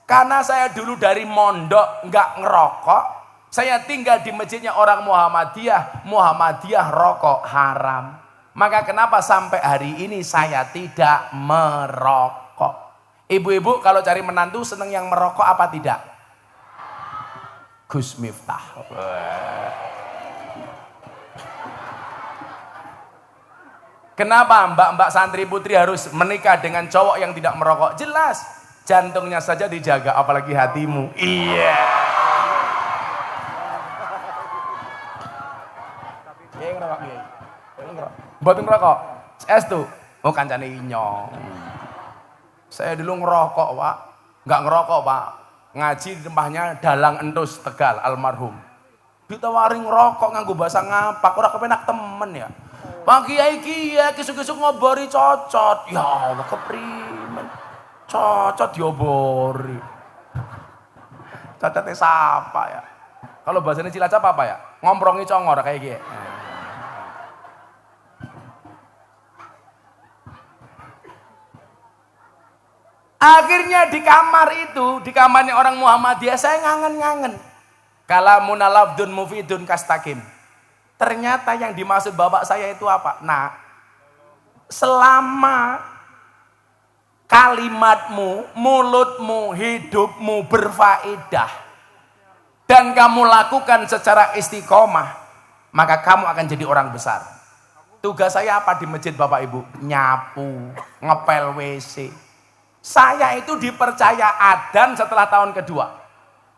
Karena saya dulu dari mondok enggak ngerokok, saya tinggal di masjidnya orang Muhammadiyah. Muhammadiyah rokok haram. Maka kenapa sampai hari ini saya tidak merokok? Ibu-ibu kalau cari menantu seneng yang merokok apa tidak? Gus Miftah. Kenapa mbak-mbak santri putri harus menikah dengan cowok yang tidak merokok? Jelas, jantungnya saja dijaga, apalagi hatimu. Iya. Buat ngerokok, es tuh, oh kancane inyong. Saya dulu ngerokok, Pak, nggak ngerokok, Pak, ngaji di tempatnya Dalang Entus Tegal almarhum. Ditawari ngerokok nganggo bahasa ngapak, ora kepenak temen ya. Pak Kiai kisuk-kisuk ngobori cocot, ya Allah keprimen, cocot diobori. Cocotnya siapa ya? Kalau bahasanya Cilacap apa ya? Ngomprongi congor kayak gini. Akhirnya di kamar itu, di kamarnya orang Muhammadiyah, saya ngangen-ngangen. Kalamuna lafdun mufidun kastaqim. Ternyata yang dimaksud bapak saya itu apa? Nah, selama kalimatmu, mulutmu, hidupmu berfaedah dan kamu lakukan secara istiqomah, maka kamu akan jadi orang besar. Tugas saya apa di masjid Bapak Ibu? Nyapu, ngepel WC. Saya itu dipercaya adzan setelah tahun kedua.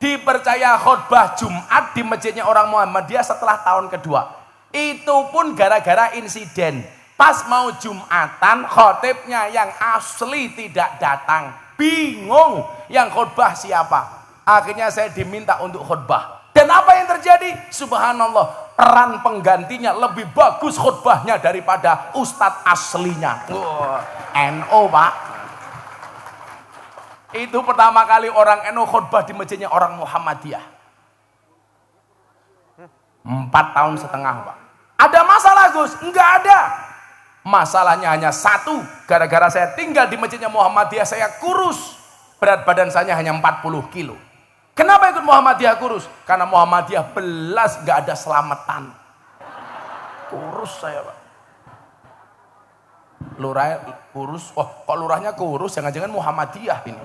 Dipercaya khutbah Jumat di masjidnya orang Muhammadiyah setelah tahun kedua. Itu pun gara-gara insiden. Pas mau Jumatan, khotibnya yang asli tidak datang. Bingung yang khutbah siapa. Akhirnya saya diminta untuk khutbah. Dan apa yang terjadi? Subhanallah, peran penggantinya lebih bagus khutbahnya daripada ustadz aslinya. NO, Pak. Itu pertama kali orang NU khutbah di masjidnya orang Muhammadiyah. 4 tahun setengah, Pak. Ada masalah, Gus? Enggak ada. Masalahnya hanya satu. Gara-gara saya tinggal di masjidnya Muhammadiyah, saya kurus. Berat badan saya hanya 40 kilo. Kenapa ikut Muhammadiyah kurus? Karena Muhammadiyah belas enggak ada selamatan. Kurus saya, Pak. Lurah kurus, wah kok lurahnya kurus, jangan-jangan Muhammadiyah ini.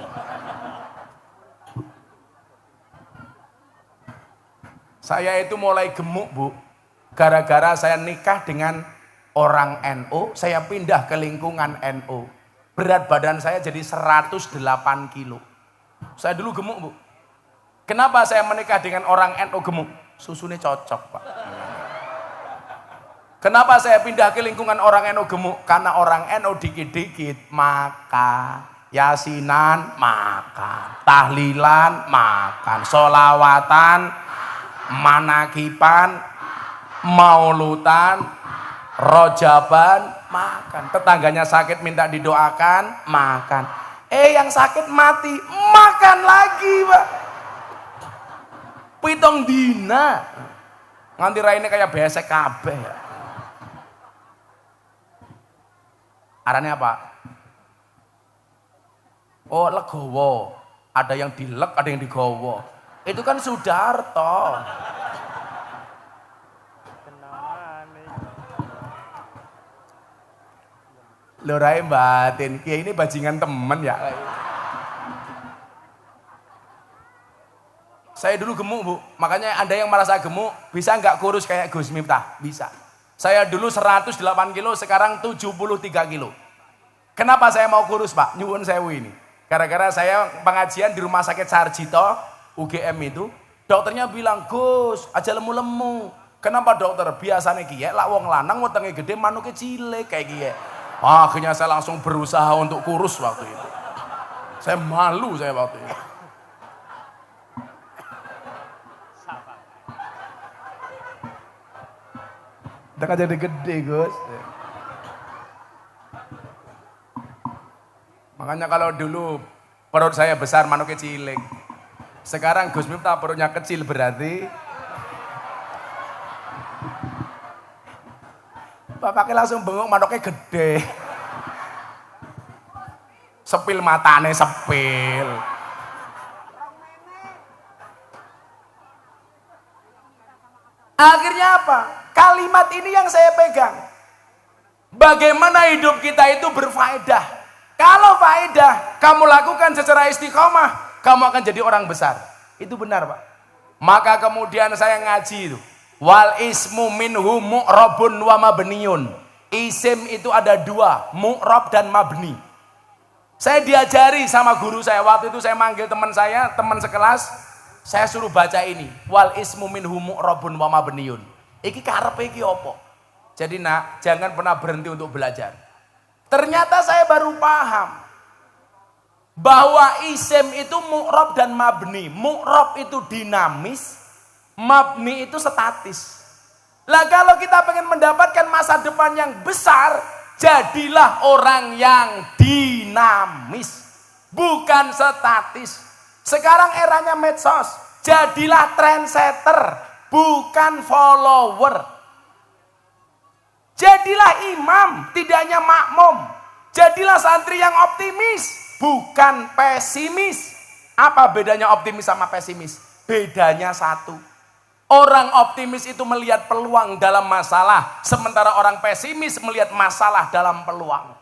Saya itu mulai gemuk, Bu, gara-gara saya nikah dengan orang NU, saya pindah ke lingkungan NU. Berat badan saya jadi 108 kilo. Saya dulu gemuk, Bu. Kenapa saya menikah dengan orang NU gemuk? Susunya cocok, Pak. Kenapa saya pindah ke lingkungan orang NU gemuk? Karena orang NU dikit-dikit makan, yasinan makan, tahlilan makan, solawatan, manakipan, maulutan, rojaban makan. Tetangganya sakit minta didoakan makan. Yang sakit mati makan lagi, Pak. Pitong dina nganti raine kayak besek kabeh ya. Arane apa? Oh, legowo. Ada yang dilek, ada yang digowo. Itu kan Sudarto. Lorai batin, Kiai ini bajingan temen ya. Saya dulu gemuk, Bu. Makanya Anda yang merasa gemuk, bisa nggak kurus kayak Gus Miftah? Bisa. Saya dulu 108 kilo, sekarang 73 kilo. Kenapa saya mau kurus, Pak? Nyuwun sewu ini. Gara-gara saya pengajian di Rumah Sakit Sarjito, UGM itu, dokternya bilang, Gus, aja lemu-lemu. Kenapa dokter? Biasanya kiye, lak wong lanang wetenge gede, manuke cilik kayak kiye. Akhirnya saya langsung berusaha untuk kurus waktu itu. Saya malu saya waktu itu. Udah kan jadi gede, Gus. Makanya kalau dulu perut saya besar, manuknya cilik. Sekarang Gus Miftah perutnya kecil berarti bapaknya langsung bengong, manuknya gede. Sepil matane sepil. Akhirnya apa? Kalimat ini yang saya pegang. Bagaimana hidup kita itu berfaedah. Kalau faedah kamu lakukan secara istiqomah, kamu akan jadi orang besar. Itu benar, Pak. Maka kemudian saya ngaji itu. Wal ismu minhu mu'rabun wa mabniyun. Isim itu ada dua, mu'rab dan mabni. Saya diajari sama guru saya. Waktu itu saya manggil teman saya, teman sekelas. Saya suruh baca ini. Wal ismu minhu mu'rabun wa mabniyun. Iki karepe iki opo? Jadi nak, jangan pernah berhenti untuk belajar. Ternyata saya baru paham bahwa isim itu mu'rab dan mabni. Mu'rab itu dinamis, mabni itu statis. Lah kalau kita pengen mendapatkan masa depan yang besar, jadilah orang yang dinamis, bukan statis. Sekarang eranya medsos, jadilah trendsetter, bukan follower. Jadilah imam, tidak hanya makmum. Jadilah santri yang optimis, bukan pesimis. Apa bedanya optimis sama pesimis? Bedanya satu. Orang optimis itu melihat peluang dalam masalah, sementara orang pesimis melihat masalah dalam peluang.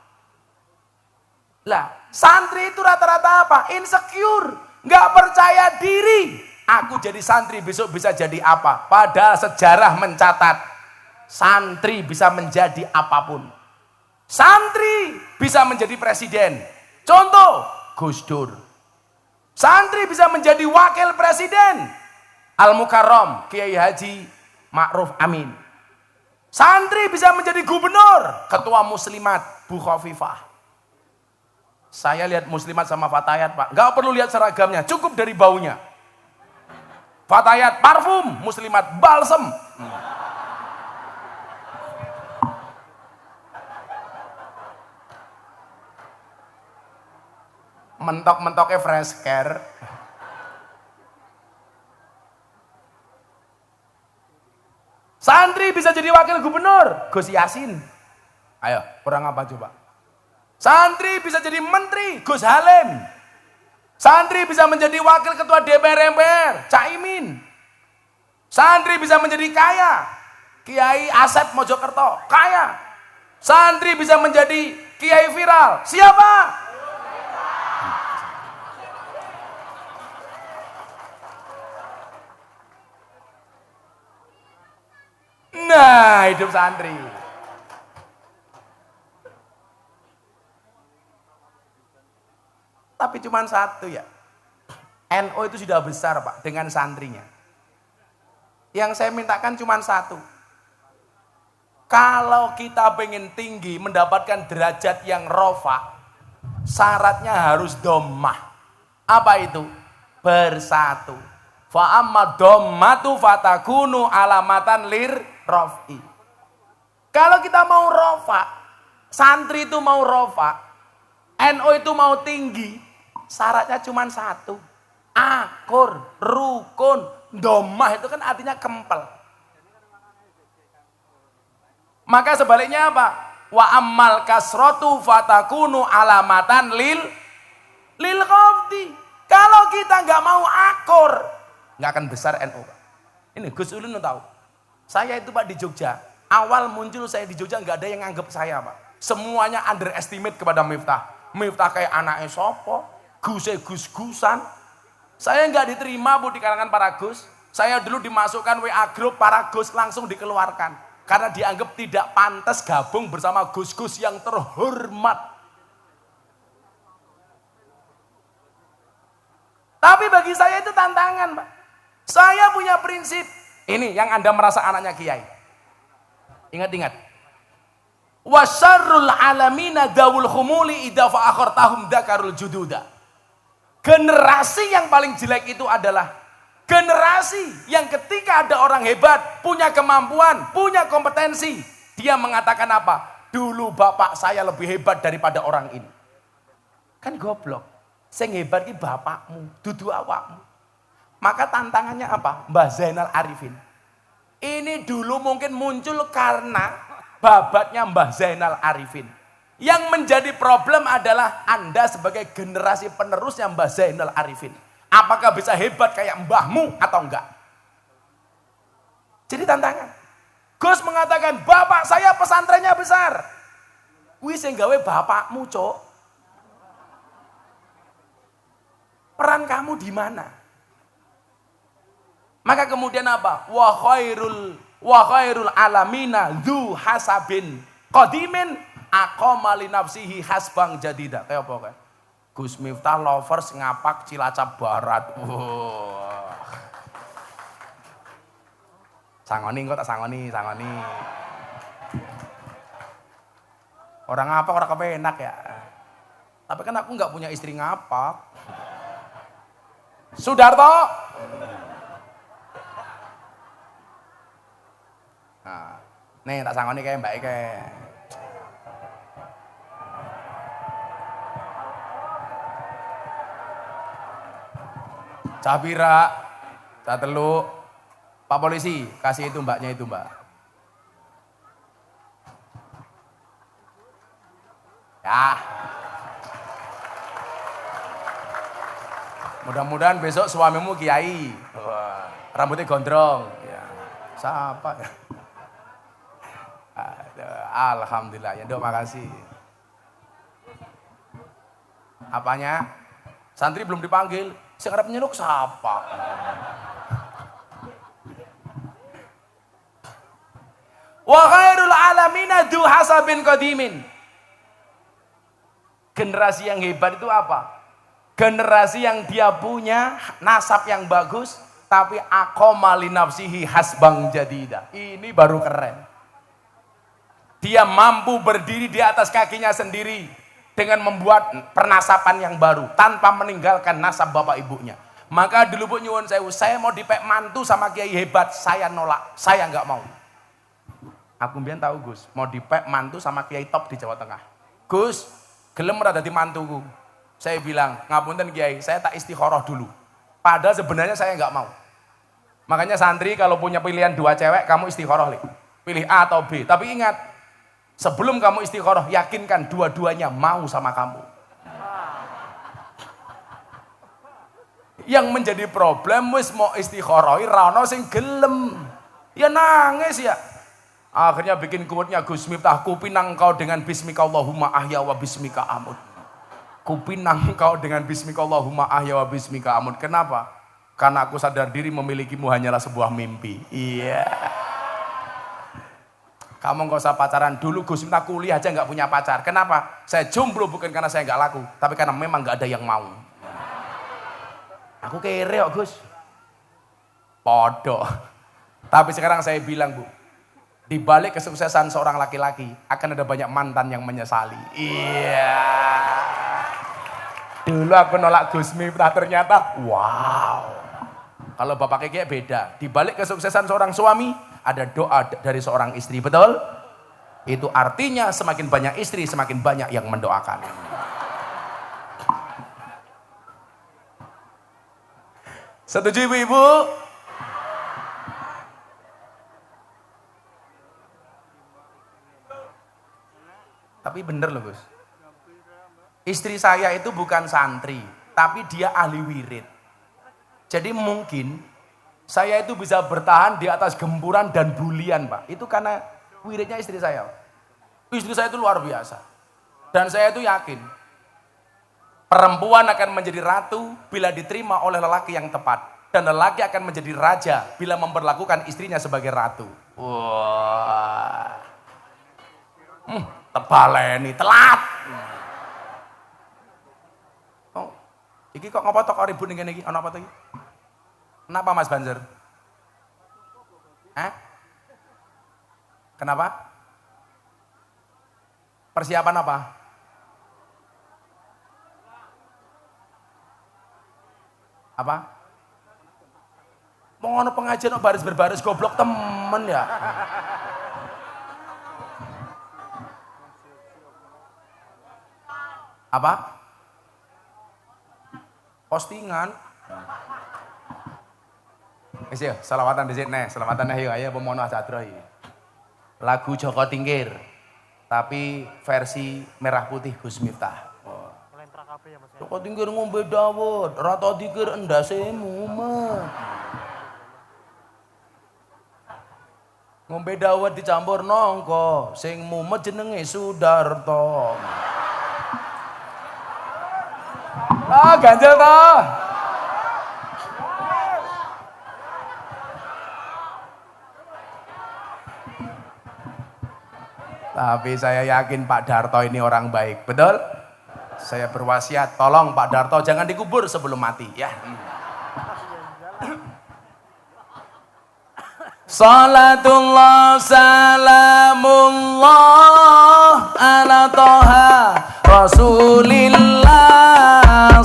Lah, santri itu rata-rata apa? Insecure, nggak percaya diri. Aku jadi santri besok bisa jadi apa? Padahal sejarah mencatat santri bisa menjadi apapun. Santri bisa menjadi presiden. Contoh, Gus Dur. Santri bisa menjadi wakil presiden. Al-Mukarram, Kiai Haji Ma'ruf Amin. Santri bisa menjadi gubernur, ketua muslimat, Bu Khofifah. Saya lihat muslimat sama Fatayat, Pak. Nggak perlu lihat seragamnya, cukup dari baunya. Fatayat parfum, muslimat balsem. Mentok-mentoknya fresh care. Santri bisa jadi wakil gubernur, Gus Yasin. Ayo, kurang apa coba? Santri bisa jadi menteri, Gus Halim. Santri bisa menjadi wakil ketua DPR MPR, Caimin. Santri bisa menjadi kaya, Kiai Asep Mojokerto, kaya. Santri bisa menjadi kiai viral, siapa? Nah, hidup santri. Tapi cuma satu ya. NU itu sudah besar, Pak, dengan santrinya. Yang saya mintakan cuma satu. Kalau kita pengen tinggi mendapatkan derajat yang rofa, syaratnya harus dhammah. Apa itu? Bersatu. Fa amma dhammatu fatakunu alamatan lir rofi. Kalau kita mau rofa, santri itu mau rofa, NU itu mau tinggi, syaratnya cuma satu. Akur, rukun, dhammah itu kan artinya kempel. Maka sebaliknya apa? Wa ammal kasratu fatakunu alamatan lil khafdi. Kalau kita nggak mau akur, nggak akan besar NU. Ini Gus Ulun tahu. Saya itu Pak di Jogja. Awal muncul saya di Jogja nggak ada yang nganggap saya Pak. Semuanya underestimate kepada Miftah. Miftah kayak anaknya sopo, gus-gusan. Saya nggak diterima Bu di kalangan para Gus. Saya dulu dimasukkan WA grup para Gus langsung dikeluarkan. Karena dianggap tidak pantas gabung bersama gus-gus yang terhormat. Tapi bagi saya itu tantangan, Pak. Saya punya prinsip. Ini yang Anda merasa anaknya kiai. Ingat-ingat. Wasyarrul alamina dawul khumuli idza fa'akhartahum dzakarul jududa. Generasi yang paling jelek itu adalah generasi yang ketika ada orang hebat, punya kemampuan, punya kompetensi, dia mengatakan apa? Dulu bapak saya lebih hebat daripada orang ini. Kan goblok. Sing hebat ki bapakmu, dudu awakmu. Maka tantangannya apa? Mbah Zainal Arifin. Ini dulu mungkin muncul karena babatnya Mbah Zainal Arifin. Yang menjadi problem adalah Anda sebagai generasi penerusnya Mbah Zainal Arifin. Apakah bisa hebat kayak mbahmu atau enggak? Jadi tantangan. Gus mengatakan, bapak saya pesantrennya besar. Wih sing gawe bapakmu, Cok. Peran kamu di mana? Maka kemudian apa? Wa khairul alamina dzu hasabin qadimin aqama li nafsihi hasbang jadida. Kayak apa kan? Gus Miftah lovers ngapak Cilacap Barat. Wah. Sangoni kok tak sangoni. Orang ngapak orang kepenak ya. Tapi kan aku nggak punya istri ngapak. Sudarto. Nah, nih tak sangoni kayak Mbak Ike. Cabira, cah teluk, Pak Polisi, kasih itu mbaknya itu mbak. Ya. Mudah-mudahan besok suamimu kiai. Wah, rambutnya gondrong. Ya. Siapa ya? Alhamdulillah, ya dok makasih. Apanya? Santri belum dipanggil. Sekarang nyeluk siapa? Wa khairul alamina dzu hasabin qadimin. Generasi yang hebat itu apa? Generasi yang dia punya nasab yang bagus, tapi aqama li nafsihi hasbang jadida. Ini baru keren. Dia mampu berdiri di atas kakinya sendiri dengan membuat pernasapan yang baru tanpa meninggalkan nasab bapak ibunya. Maka dulu Bu nyuwun sewu, saya mau dipek mantu sama kiai hebat, saya nolak, saya nggak mau. Aku mbiyen tahu Gus, mau dipek mantu sama kiai top di Jawa Tengah. Gus, gelem ora dadi mantuku. Saya bilang, ngapunten kiai, saya tak istikharah dulu. Padahal sebenarnya saya nggak mau. Makanya santri kalau punya pilihan dua cewek, kamu istikharah, Li. Pilih A atau B. Tapi ingat, sebelum kamu istikharah, yakinkan dua-duanya mau sama kamu. Yang menjadi problem wis mau istikharah, ra ono sing gelem. Ya nangis ya. Akhirnya bikin quote-nya Gus Miftah, kupinang kau dengan bismika Allahumma ahya wa bismika amut. Kupinang kau dengan bismika Allahumma ahya wa bismika amut. Kenapa? Karena aku sadar diri memilikimu hanyalah sebuah mimpi. Iya. Kamu nggak usah pacaran dulu. Gus Miftah kuliah aja nggak punya pacar. Kenapa? Saya jomblo bukan karena saya nggak laku, tapi karena memang nggak ada yang mau. Aku kere kok Gus. Podo. Tapi sekarang saya bilang Bu, Di balik kesuksesan seorang laki-laki akan ada banyak mantan yang menyesali. Iya. Dulu aku nolak Gus Miftah, ternyata wow. Kalau Bapak Keke beda. Di balik kesuksesan seorang suami ada doa dari seorang istri, betul? Itu artinya semakin banyak istri semakin banyak yang mendoakan. Setuju ibu-ibu? Tapi bener loh Gus. Istri saya itu bukan santri, tapi dia ahli wirid. Jadi mungkin saya itu bisa bertahan di atas gempuran dan bulian Pak. Itu karena wiridnya istri saya. Istri saya itu luar biasa. Dan saya itu yakin, perempuan akan menjadi ratu bila diterima oleh lelaki yang tepat. Dan lelaki akan menjadi raja bila memperlakukan istrinya sebagai ratu. Wah. Tebaleni, telat. Oh, iki kok ngopo tok ribut ning kene iki? Ana apa to iki? Kenapa Mas Banzer? Kenapa? Persiapan apa? Apa? Mau ngono pengajian kok baris berbaris goblok temen ya. Apa? Postingan. Wis yo, selawatan dhisik neh, selawatan ayo ayo pemono ajadro iki. Lagu Joko Tingkir. Tapi versi merah putih Gus Miftah. Joko Tingkir ngombe dawet, rata dikir endase mumet. Ngombe dawet dicampur nongko, sing mumet jenenge Sudarto. Ganjel toh. Tapi saya yakin Pak Darto ini orang baik, betul? Saya berwasiat, tolong Pak Darto jangan dikubur sebelum mati, ya. Salatullah salamullah ala toha Rasulillah.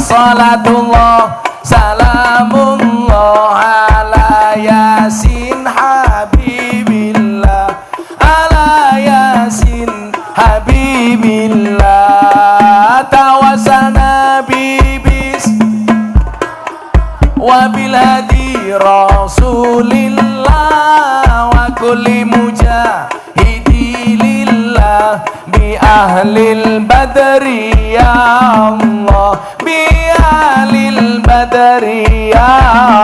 Salatullah salamullah ala yasin habibillah. Ala yasin habibillah. Tawassalna bibis wabil hadi Rasulillah wa kulli mujahidi lillah bi ahlil badri ya Allah, bi ahlil badri ya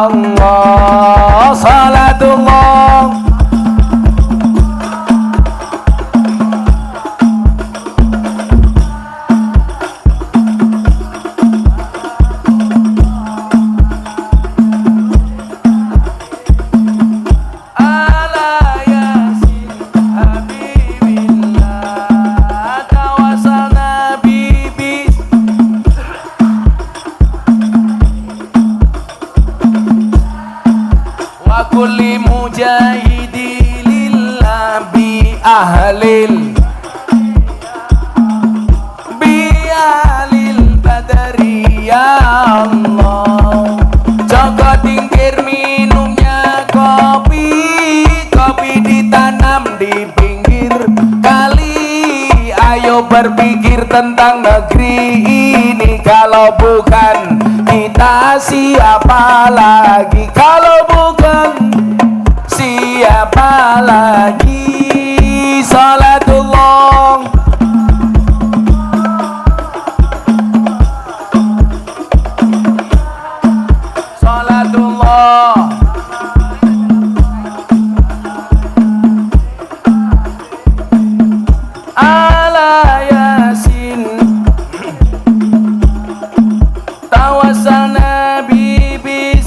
Allah. Salatullah kulli mujahidi lillah bi ahlil badri ya Allah. Joko Tingkir minumnya kopi, kopi ditanam di pinggir kali. Ayo berpikir tentang negeri ini, kalau bukan kita siapa lagi? Kalau bukan siapa lagi? Salatullah salatullah ala yasin tawassalna bibis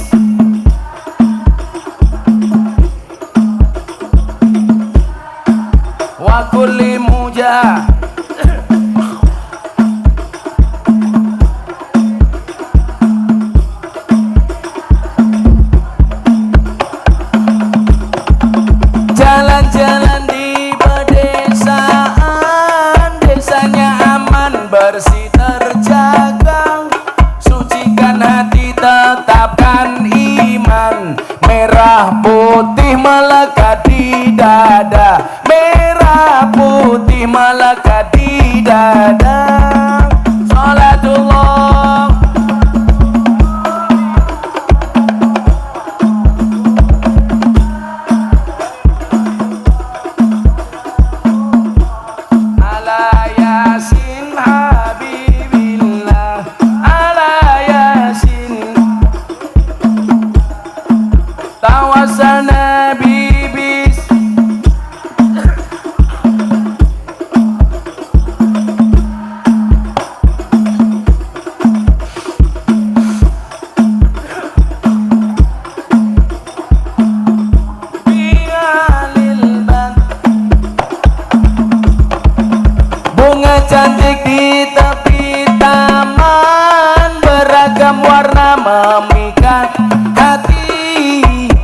wa kulli masih terjaga. Sucikan hati, tetapkan iman. Merah putih melekat di dada, merah putih melekat di dada. Salatullah ala yasin habibillah, ala yasin tawasana bibis. Bialil bad, bunga cantik di tepi taman, beragam warna memikat hati.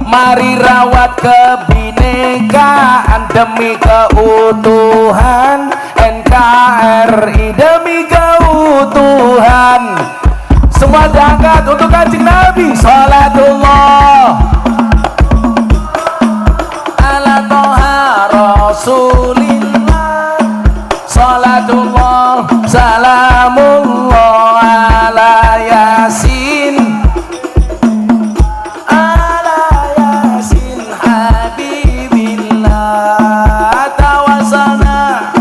Mari rawat kebinekaan demi keutuhan NKRI, demi keutuhan. Semua diangkat untuk Kanjeng Nabi. Salatullah ala toha rasulillah. Salatullah salamullah ala yasin, ala yasin habibillah tawasana.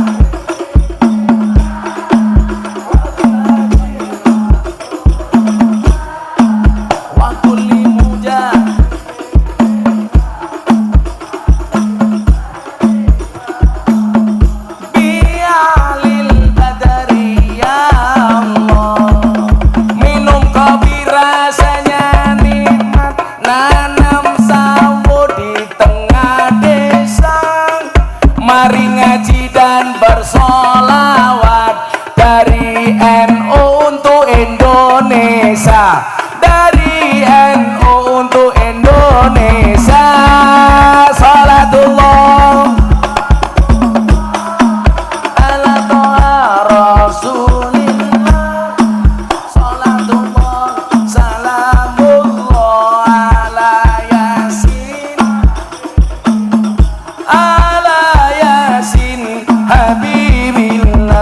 Wa kulli mujah bialil badari ya Allah. Minum kopi rasanya nikmat, nanam sawo di tengah desa. Mari ngaji dan bersolawat, dari NU untuk Indonesia, dari NU untuk Indonesia. Salatullah ala toha rasulillah. Salatullah salamullah ala yasin, ala yasin habibillah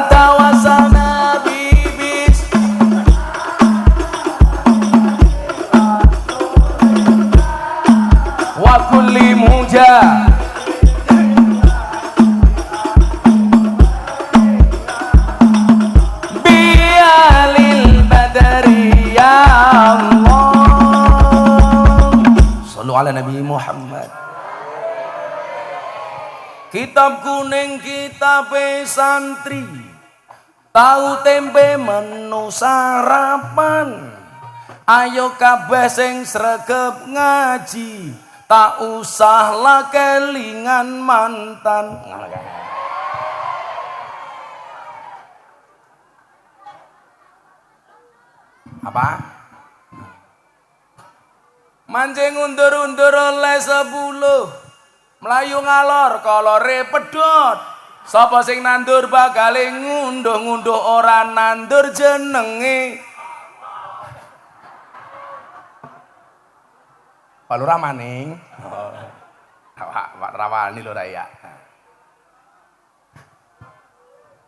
tawasana bibis. Wa kulli mujah bialil badari ya Allah. Sallu ala Nabi Muhammad. Kitab kuning kitab santri, tahu tempe menu sarapan. Ayo kabeh sing sregep ngaji, tak usah lah kelingan mantan. Apa? Mancing undur-undur oleh 10, melayu ngalor kolore pedot. Sapa sing nandur bakal ngunduh-ngunduh ora nandur jenenge. Pak Lurah maning. Pak Rawani lho ya.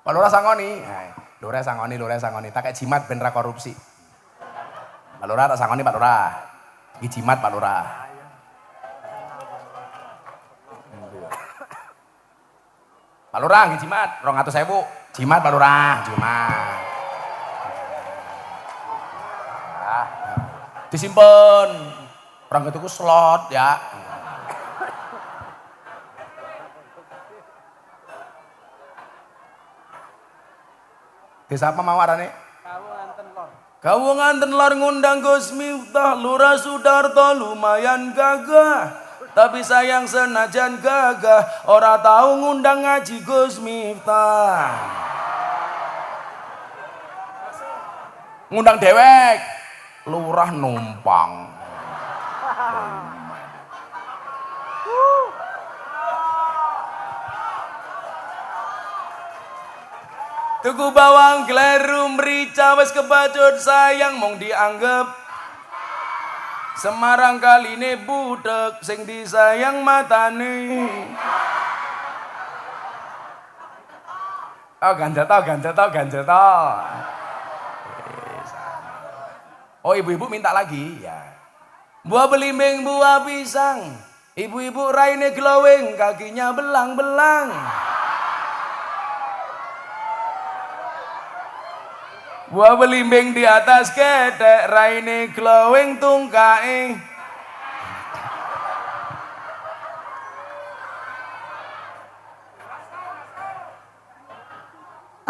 Pak Lurah sangoni. Lurah sangoni. Tak kayak jimat ben ra korupsi. Pak Lurah tak sangoni Pak Lurah. Iki jimat Pak Lurah. Pak Lurah iki jimat 200.000. Jimat Pak Lurah, jimat. Disimpen. Orang itu slot ya. Desa apa mawarane? Kau nganten lor ngundang Gus Miftah, Lurah Sudarto lumayan gagah. Tapi sayang senajan gagah, ora tahu ngundang ngaji Gus Miftah. Ngundang dewek, lurah numpang. Tuku bawang gleru mrica wis kebacut sayang mong dianggep Semarang kaline budek sing disayang matane. Oh ganjel toh. Oh ibu-ibu minta lagi ya. Buah belimbing, buah pisang. Ibu-ibu raine glowing, kakinya belang-belang. Buah belimbing di atas ketek, raine glowing tungkae.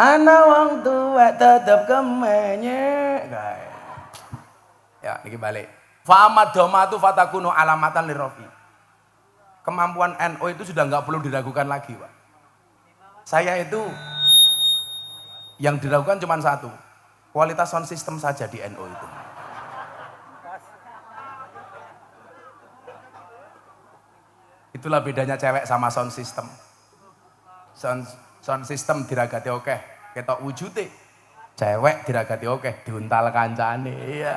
Ana wong tuwek tetep kemenyek. Ya, niki balik. Fa'amad domatu fatakunu alamatan lirofi. Kemampuan NU itu sudah nggak perlu diragukan lagi, Pak. Saya itu yang diragukan cuma satu, kualitas sound system saja di NU itu. Itulah bedanya cewek sama sound system. Sound system diragati oke, ketok wujute. Cewek diragati oke, diuntal kancane. Iya.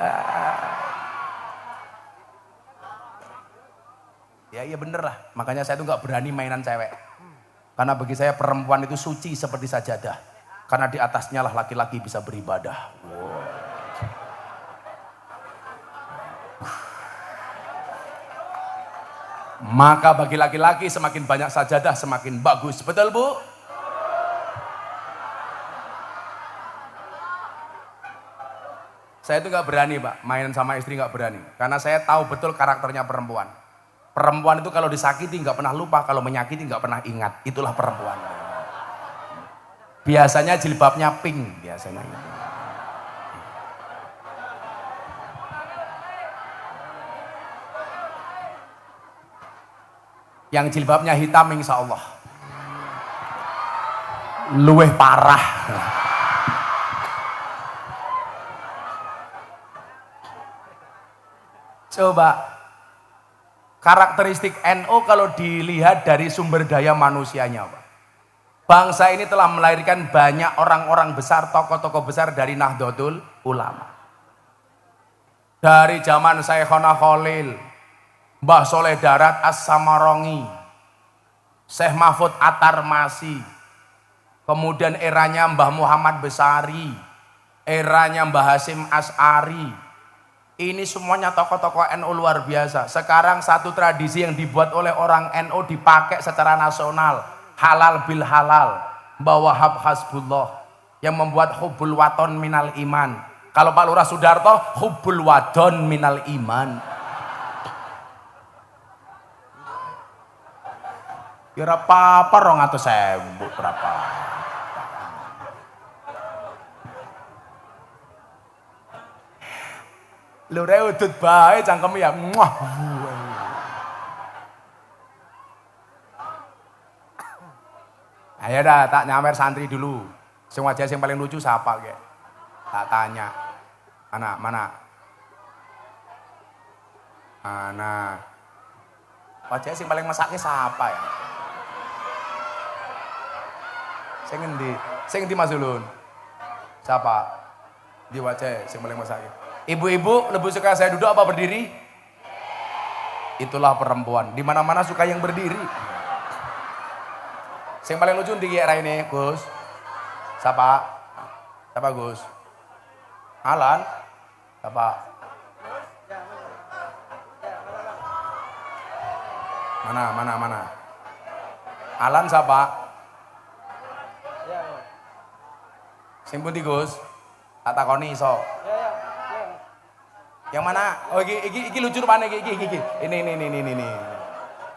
Ya bener lah. Makanya saya tuh nggak berani mainan cewek. Karena bagi saya perempuan itu suci seperti sajadah. Karena di atasnya lah laki-laki bisa beribadah. Wow. Maka bagi laki-laki semakin banyak sajadah semakin bagus. Betul Bu? Saya itu nggak berani, Pak, main sama istri nggak berani, karena saya tahu betul karakternya perempuan. Perempuan itu kalau disakiti nggak pernah lupa, kalau menyakiti nggak pernah ingat. Itulah perempuan. Biasanya jilbabnya pink, biasanya. Yang jilbabnya hitam, insya Allah luweh parah. Coba karakteristik NU kalau dilihat dari sumber daya manusianya, Pak. Bangsa ini telah melahirkan banyak orang-orang besar, tokoh-tokoh besar dari Nahdlatul Ulama. Dari zaman Syekhona Khalil, Mbah Soleh Darat As-Samarongi, Syekh Mahfud At-Tarmasi, kemudian eranya Mbah Muhammad Besari, eranya Mbah Hasyim As'ari. Ini semuanya tokoh-tokoh NU luar biasa. Sekarang satu tradisi yang dibuat oleh orang NU dipakai secara nasional. Halal bil halal. Mbah Wahab Hasbullah. Yang membuat hubbul waton minal iman. Kalau Pak Lurah Sudarto, hubbul wadon minal iman. Kira apa-apa rong atau sebut berapa. Lure udut bae cangkem ya. Muah. Ayo dah tak nyamer santri dulu. Sing wajah sing paling lucu siapa ge? Tak tanya. Mana? Wajah sing paling mesake siapa ya? Sing endi Mas Ulun? Siapa? Di wajah sing paling mesake. Ibu-ibu lebih suka saya duduk apa berdiri? Itulah perempuan. Di mana-mana suka yang berdiri. Yang paling lucu di era ini, Gus. Siapa? Siapa Gus? Alan? Siapa? Mana? Alan siapa? Sing pundi Gus? Tak takoni iso. Yang mana? Oh iki lucu rupanya iki. Ini.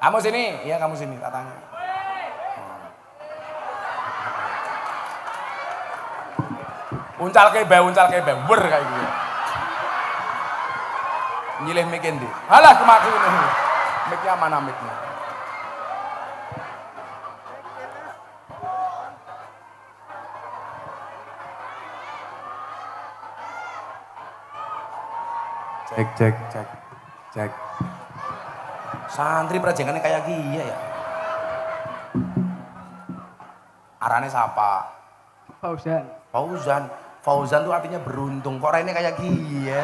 Kamu sini? Iya kamu sini, tak tanya. Uncal kebe, wer kayak gitu. Nyilih mic ndi? Halah kemaku ini. Mic-nya mana mic-nya? Cek. Santri prajengannya kayak gini ya. Arane siapa? Fauzan. Fauzan. Fauzan tuh artinya beruntung. Kok Rene kayak gila?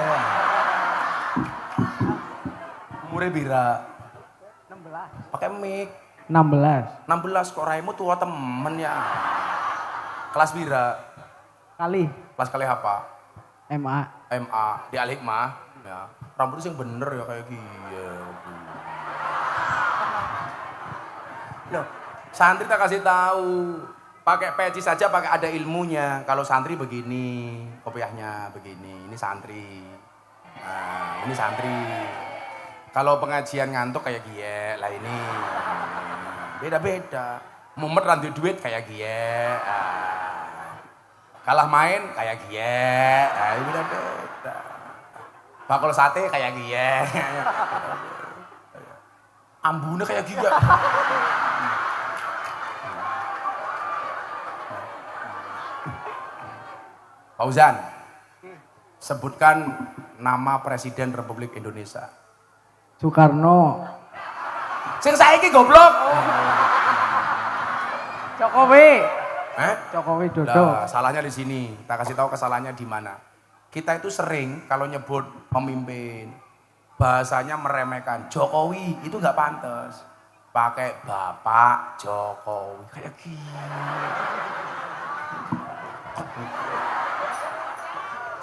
Umurnya bira. 16. Pakai mic. 16. 16 kok Raimu tua temen ya. Kelas bira. Kali. Kelas kali apa? MA. MA di Al Hikmah. Ya. Rambutnya yang bener ya kayak gila. Loh, santri tak kasih tahu. Pakai peci saja pakai ada ilmunya. Kalau santri begini, kopiahnya begini. Ini santri. Nah, ini santri. Kalau pengajian ngantuk kayak gie, lah ini beda-beda. Mumet randu duit kayak gie. Kalah main kayak gie. Nah, beda-beda. Bakul sate kayak gie. Ambune kayak gie. Fauzan, sebutkan nama Presiden Republik Indonesia. Soekarno. Sing saiki goblok. Jokowi. Jokowi Dodo. Nah, salahnya di sini. Kita kasih tahu kesalahannya di mana. Kita itu sering kalau nyebut pemimpin, bahasanya meremehkan. Jokowi itu nggak pantas. Pakai Bapak Jokowi kayak gini.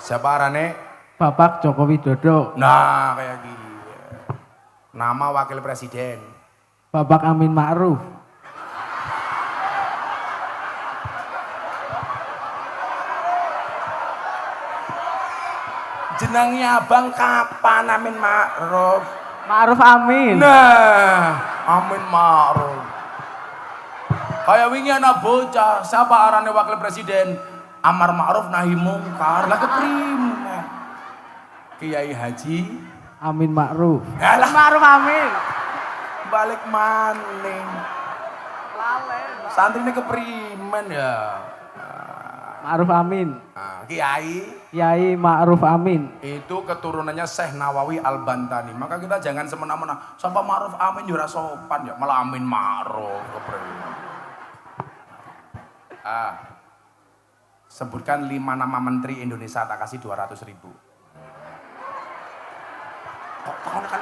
Siapa arane? Bapak Jokowi Dodo. Nah, kayak gini. Nama wakil presiden. Bapak Amin Ma'ruf. Jenengnya abang kapan Amin Ma'ruf? Ma'ruf Amin. Nah, Amin Ma'ruf. Kayak wingi ana bocah, siapa arane wakil presiden? Amar Ma'ruf nahi mungkar. Lah keprimen? Kiai Haji Amin Ma'ruf. Alah, Ma'ruf Amin. balik maning. Santri ini keprimen ya. Ma'ruf Amin. Nah, Kiai Kiai Ma'ruf Amin. itu keturunannya Syekh Nawawi Al-Bantani. Maka kita jangan semena-mena. Sampai Ma'ruf Amin ya ora sopan ya, malah Amin Ma'ruf keprimen. Sebutkan 5 nama menteri Indonesia, tak kasih 200.000. Kok tahun kan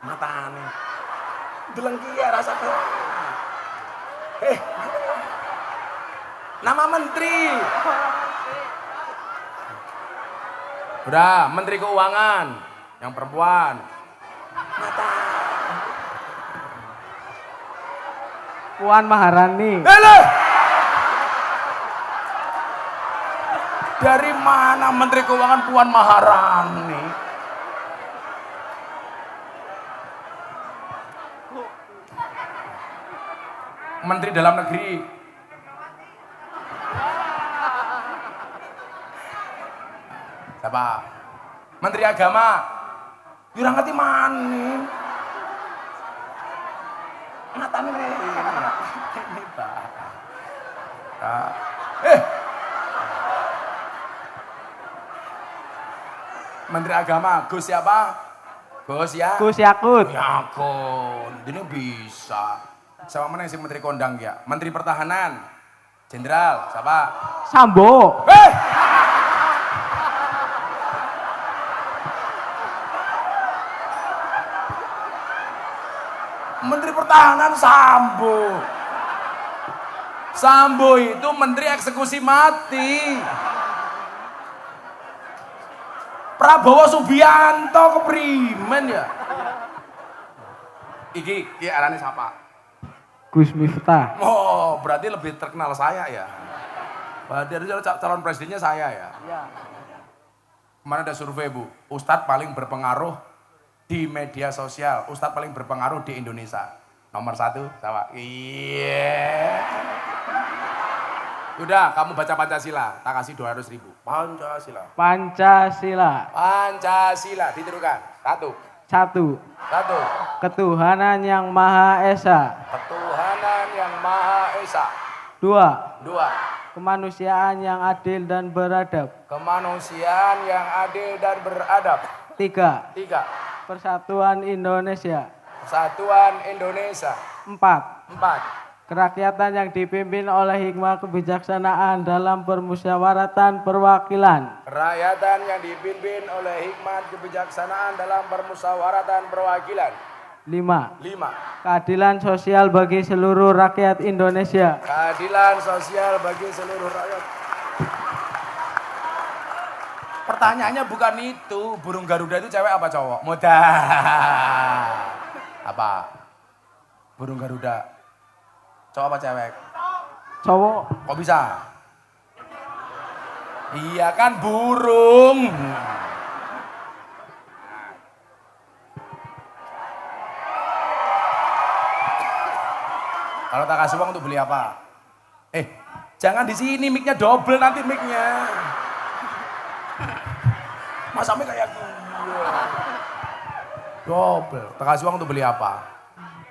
matane delengki ya rasa tuh. Nama menteri. Udah, menteri keuangan yang perempuan. Mata. Puan Maharani. Dari mana menteri keuangan Puan Maharani? Menteri dalam negeri. Siapa? Menteri agama. Ora ngerti mani. Matane ini Pak. Menteri Agama, Gus siapa? Gus ya? Gus Yakut. Yakut, ini bisa. Siapa mana yang si Menteri Kondang ya? Menteri Pertahanan, Jenderal, siapa? Sambo. Menteri Pertahanan Sambo. Sambo itu Menteri Eksekusi Mati. Prabowo Subianto keprimen ya. Iki arane siapa? Gus Miftah. Oh, berarti lebih terkenal saya ya. Berarti calon presidennya saya ya. Iya. Kemarin ada survei Bu, Ustadz paling berpengaruh di media sosial, Ustadz paling berpengaruh di Indonesia. Nomor 1, siapa? Iya. Udah, kamu baca Pancasila, tak kasih 200.000. Pancasila. Pancasila. Pancasila, ditirukan. 1. 1. Ketuhanan yang Maha Esa. Ketuhanan yang Maha Esa. 2. 2. Kemanusiaan yang adil dan beradab. Kemanusiaan yang adil dan beradab. 3. 3. Persatuan Indonesia. Persatuan Indonesia. 4. 4. Kerakyatan yang dipimpin oleh hikmah kebijaksanaan dalam permusyawaratan perwakilan. Kerakyatan yang dipimpin oleh hikmat kebijaksanaan dalam permusyawaratan perwakilan. 5. 5. Keadilan sosial bagi seluruh rakyat Indonesia. Keadilan sosial bagi seluruh rakyat. Pertanyaannya bukan itu, burung Garuda itu cewek apa cowok? Mudah. Apa? Burung Garuda. Cowok apa cewek? Cowok. Kok bisa? Iya kan burung. Kalau tak kasih uang untuk beli apa? Jangan di sini, mic-nya double nanti mic-nya. Masa mic kayak gini? Double. Tak kasih uang untuk beli apa?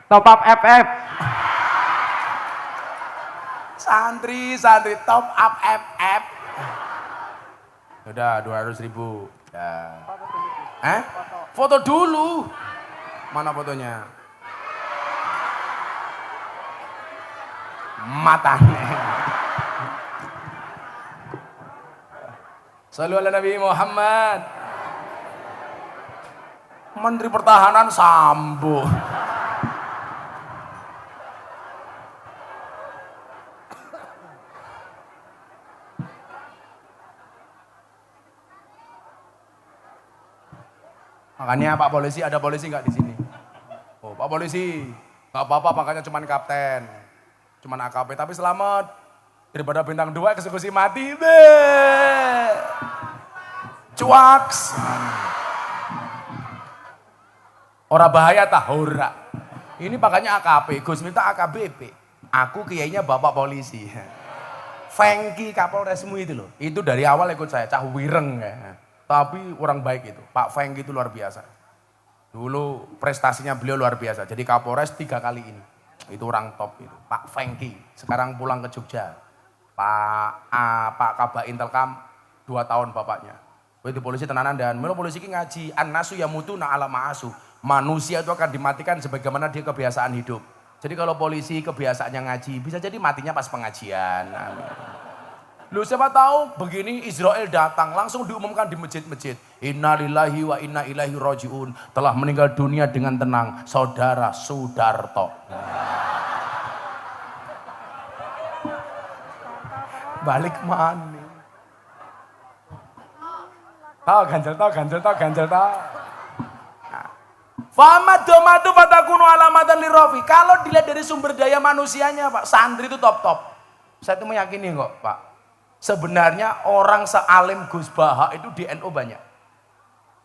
Top up FF. Santri top up FF. Udah 200.000. Ya. Foto dulu. Mana fotonya? Matanya. Shallu ala Nabi Muhammad. Menteri Pertahanan Sambo. Makanya Pak Polisi, ada polisi nggak di sini? Oh Pak Polisi, nggak apa-apa makanya cuman kapten, cuman AKP, tapi selamat daripada bintang 2 eksekusi mati. Cuaks. Ora bahaya tah ora. Ini makanya AKP, Gus minta AKBP. Aku kiainya Bapak Polisi. Fengki Kapolresmu itu loh. Itu dari awal ikut saya, cah wireng ya. Tapi orang baik itu, Pak Fengki itu luar biasa. Dulu prestasinya beliau luar biasa, jadi Kapolres 3 kali ini. Itu orang top itu, Pak Fengki. Sekarang pulang ke Jogja. Pak Kabak Intelkam 2 tahun bapaknya. Itu polisi tenanan dan melo polisi ini ngaji. An-nasu yamutuna ala ma'asu. Manusia itu akan dimatikan sebagaimana dia kebiasaan hidup. Jadi kalau polisi kebiasaannya ngaji, bisa jadi matinya pas pengajian. Amin. Lu siapa tahu begini Israel datang langsung diumumkan di masjid-masjid. Innalillahi wa inna ilaihi rajiun. Telah meninggal dunia dengan tenang saudara Sudarto. Balik mana? Tahu ganjel tahu. Famaddomatu fatakunu alamatan lirofi. Kalau dilihat dari sumber daya manusianya Pak, santri itu top-top. Saya itu meyakini kok Pak. Sebenarnya orang sealim Gus Baha itu di NU banyak.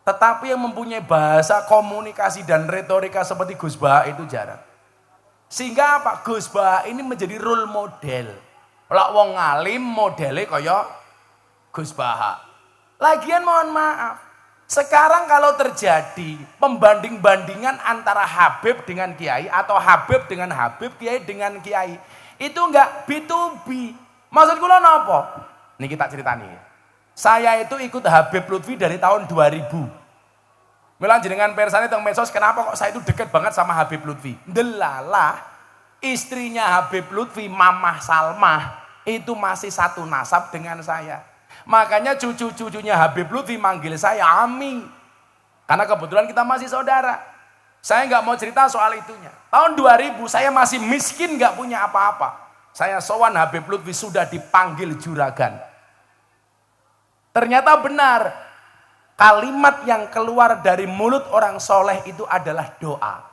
Tetapi yang mempunyai bahasa komunikasi dan retorika seperti Gus Baha itu jarang. Sehingga apa? Gus Baha ini menjadi role model. Lak wong ngalim modelnya kaya Gus Baha. Lagian mohon maaf. Sekarang kalau terjadi pembanding-bandingan antara Habib dengan Kiai atau Habib dengan Habib, Kiai dengan Kiai. Itu enggak B2B. Maksud kula napa? Niki tak ceritani. Saya itu ikut Habib Lutfi dari tahun 2000. Milan jenengan persane teng medsos, kenapa kok saya itu dekat banget sama Habib Lutfi? Delalah istrinya Habib Lutfi, Mamah Salmah, itu masih satu nasab dengan saya. Makanya cucu-cucunya Habib Lutfi manggil saya Ami. Karena kebetulan kita masih saudara. Saya nggak mau cerita soal itunya. Tahun 2000 saya masih miskin, nggak punya apa-apa. Saya sowan Habib Lutfi sudah dipanggil juragan. Ternyata benar, kalimat yang keluar dari mulut orang soleh itu adalah doa.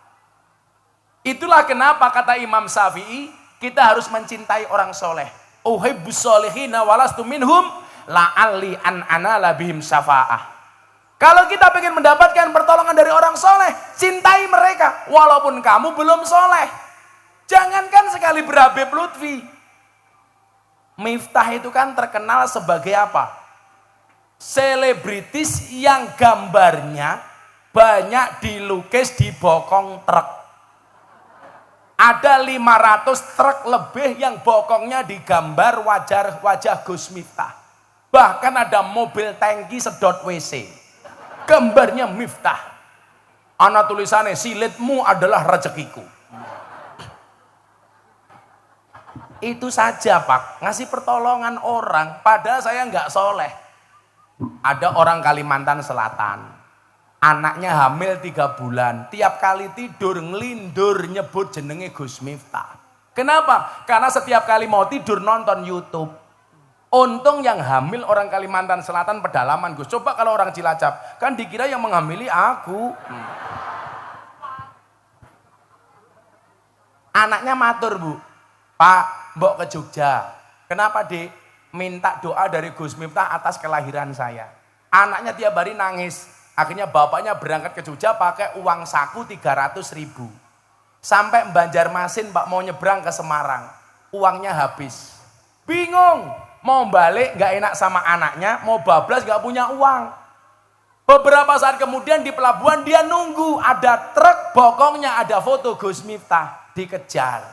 Itulah kenapa kata Imam Syafi'i, kita harus mencintai orang soleh. Uhibbus solihina walastu minhum la'alli an anala bihim syafa'ah. Kalau kita ingin mendapatkan pertolongan dari orang soleh, cintai mereka walaupun kamu belum soleh. Jangankan sekali berhabib Lutfi. Miftah itu kan terkenal sebagai apa? Selebritis yang gambarnya banyak dilukis di bokong truk. Ada 500 truk lebih yang bokongnya digambar wajah Gus Miftah. Bahkan ada mobil tangki sedot WC. Gambarnya Miftah. Ana tulisannya, silitmu adalah rezekiku. Itu saja Pak, ngasih pertolongan orang, padahal saya nggak soleh. Ada orang Kalimantan Selatan, anaknya hamil 3 bulan, tiap kali tidur ngelindur nyebut jenenge Gus Miftah. Kenapa? Karena setiap kali mau tidur nonton YouTube. Untung yang hamil orang Kalimantan Selatan pedalaman Gus. Coba kalau orang Cilacap, kan dikira yang menghamili aku. Anaknya matur Bu, Pak, mbok ke Jogja. Kenapa Dek? Minta doa dari Gus Miftah atas kelahiran saya. Anaknya tiap hari nangis. Akhirnya bapaknya berangkat ke Jogja pakai uang saku 300.000. Sampai Banjarmasin Pak mau nyebrang ke Semarang. Uangnya habis. Bingung. Mau balik gak enak sama anaknya. Mau bablas gak punya uang. Beberapa saat kemudian di pelabuhan dia nunggu. Ada truk bokongnya ada foto Gus Miftah. Dikejar.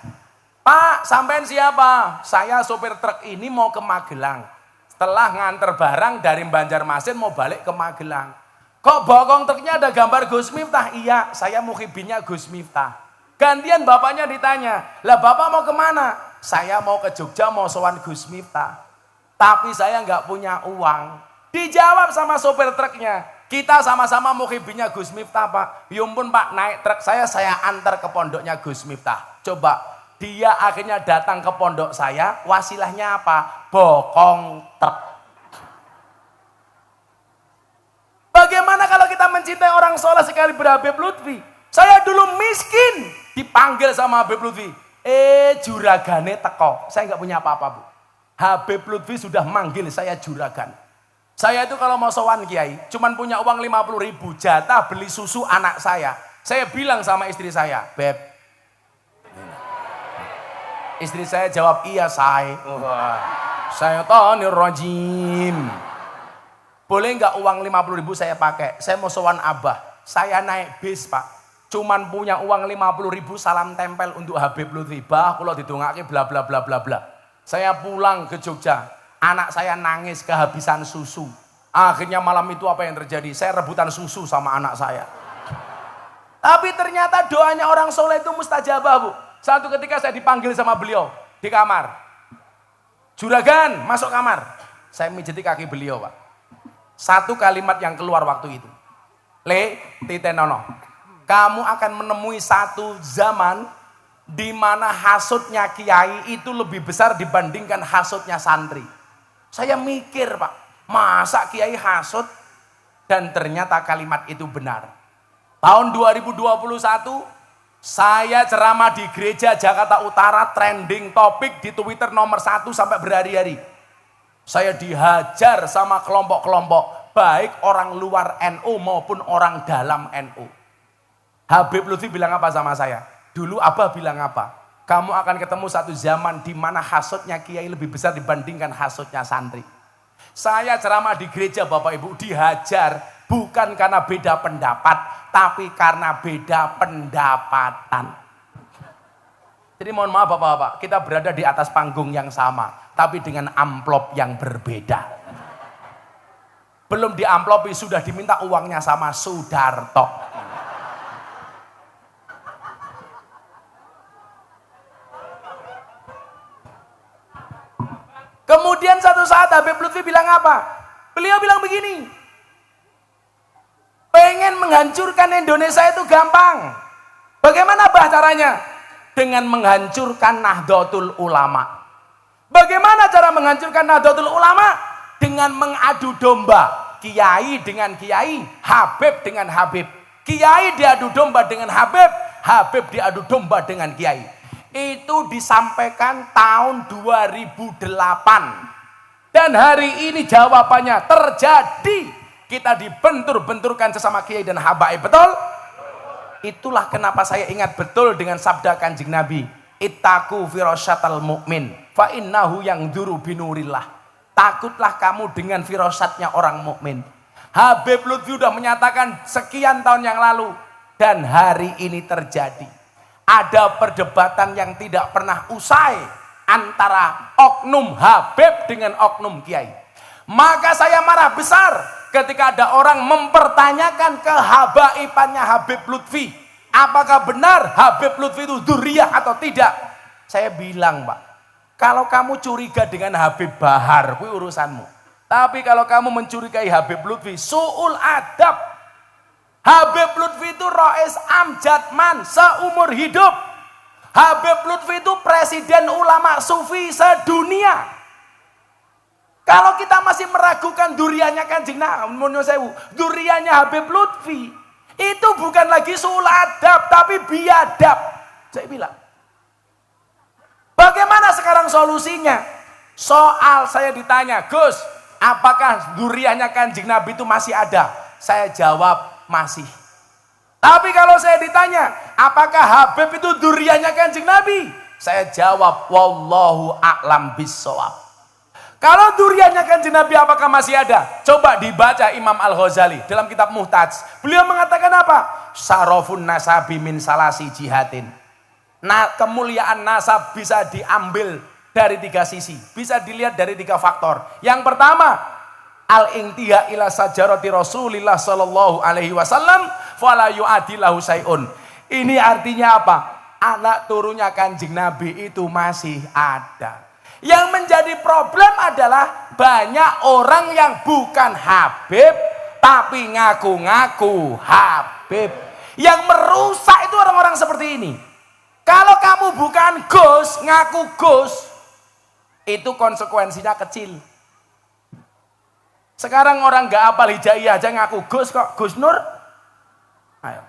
Pak, sampean siapa? Saya sopir truk ini mau ke Magelang. Setelah nganter barang dari Banjarmasin mau balik ke Magelang. Kok bokong truknya ada gambar Gus Miftah? Iya, saya muhibinnya Gus Miftah. Gantian bapaknya ditanya, lah bapak mau kemana? Saya mau ke Jogja mau sowan Gus Miftah. Tapi saya nggak punya uang. Dijawab sama sopir truknya, kita sama-sama muhibinnya Gus Miftah Pak. Yumpun Pak, naik truk saya antar ke pondoknya Gus Miftah. Coba, dia akhirnya datang ke pondok saya, wasilahnya apa? Bokong truk. Bagaimana kalau kita mencintai orang soleh sekali berHabib Lutfi? Saya dulu miskin, dipanggil sama Habib Lutfi. Juragane teko. Saya nggak punya apa-apa Bu. Habib Lutfi sudah manggil saya juragan. Saya itu kalau mau sowan kiai, cuman punya uang 50.000 jatah beli susu anak saya. Saya bilang sama istri saya, Beb. Istri saya jawab, iya say. Syaitonirrajim. Boleh nggak uang 50.000 saya pakai? Saya mau sowan Abah. Saya naik bis Pak. Cuman punya uang 50.000 salam tempel untuk Habib Lutfi. Bah, kalau didongake bla bla bla bla bla. Saya pulang ke Jogja. Anak saya nangis kehabisan susu. Akhirnya malam itu apa yang terjadi? Saya rebutan susu sama anak saya. Tapi ternyata doanya orang soleh itu mustajabah Bu. Satu ketika saya dipanggil sama beliau di kamar. Juragan, masuk kamar. Saya mijiti kaki beliau Pak. Satu kalimat yang keluar waktu itu. Le, titenono. Kamu akan menemui satu zaman di mana hasutnya kiai itu lebih besar dibandingkan hasutnya santri. Saya mikir Pak, masa kiai hasut? Dan ternyata kalimat itu benar. Tahun 2021, saya ceramah di gereja Jakarta Utara, trending topik di Twitter nomor 1 sampai berhari-hari. Saya dihajar sama kelompok-kelompok, baik orang luar NU maupun orang dalam NU. Habib Lutfi bilang apa sama saya? Dulu Abah bilang apa? Kamu akan ketemu satu zaman di mana hasutnya kiai lebih besar dibandingkan hasutnya santri. Saya ceramah di gereja Bapak Ibu dihajar bukan karena beda pendapat, tapi karena beda pendapatan. Jadi mohon maaf Bapak-bapak, kita berada di atas panggung yang sama, tapi dengan amplop yang berbeda. Belum diamplopi sudah diminta uangnya sama Sudarto. Kemudian satu saat Habib Lutfi bilang apa? Beliau bilang begini, pengen menghancurkan Indonesia itu gampang. Bagaimana bah caranya? Dengan menghancurkan Nahdlatul Ulama. Bagaimana cara menghancurkan Nahdlatul Ulama? Dengan mengadu domba. Kiai dengan kiai, Habib dengan Habib. Kiai diadu domba dengan Habib, Habib diadu domba dengan kiai. Itu disampaikan tahun 2008. Dan hari ini jawabannya terjadi. Kita dibentur-benturkan sesama kiai dan habaib, betul? Itulah kenapa saya ingat betul dengan sabda Kanjeng Nabi. Ittaqu firasyatal mu'min fa innahu yangduru binurillah. Takutlah kamu dengan firasatnya orang mukmin. Habib Lutfi sudah menyatakan sekian tahun yang lalu dan hari ini terjadi. Ada perdebatan yang tidak pernah usai antara oknum Habib dengan oknum kiai. Maka saya marah besar ketika ada orang mempertanyakan kehabaibannya Habib Lutfi. Apakah benar Habib Lutfi itu dzurriyyah atau tidak? Saya bilang Pak, Kalau kamu curiga dengan Habib Bahar, kuwi urusanmu. Tapi kalau kamu mencurigai Habib Lutfi, su'ul adab. Habib Lutfi itu Rois Amjadman seumur hidup. Habib Lutfi itu presiden ulama sufi sedunia. Kalau kita masih meragukan duriannya Kanjeng Nabi, duriannya Habib Lutfi, itu bukan lagi su'ul adab, tapi biadab. Saya bilang. Bagaimana sekarang solusinya? Soal saya ditanya, Gus, apakah duriannya Kanjeng Nabi itu masih ada? Saya jawab, masih. Tapi kalau saya ditanya, apakah Habib itu duriannya Kanjeng Nabi? Saya jawab, wallahu a'lam bissawab. Kalau duriannya Kanjeng Nabi apakah masih ada? Coba dibaca Imam Al-Ghazali dalam kitab Muhtaj. Beliau mengatakan apa? Syarafun nasabi min salasi jihatin. Nah, kemuliaan nasab bisa diambil dari 3 sisi. Bisa dilihat dari 3 faktor. Yang pertama, al-intiha ila sajarati Rasulillah sallallahu alaihi wasallam fala yu'adilahu sayun. Ini artinya apa? Anak turunnya Kanjeng Nabi itu masih ada. Yang menjadi problem adalah banyak orang yang bukan Habib tapi ngaku-ngaku Habib. Yang merusak itu orang-orang seperti ini. Kalau kamu bukan Gus, ngaku Gus, itu konsekuensinya kecil. Sekarang orang nggak hafal hijaiyah aja ngaku Gus kok, Gus Nur. Ayo.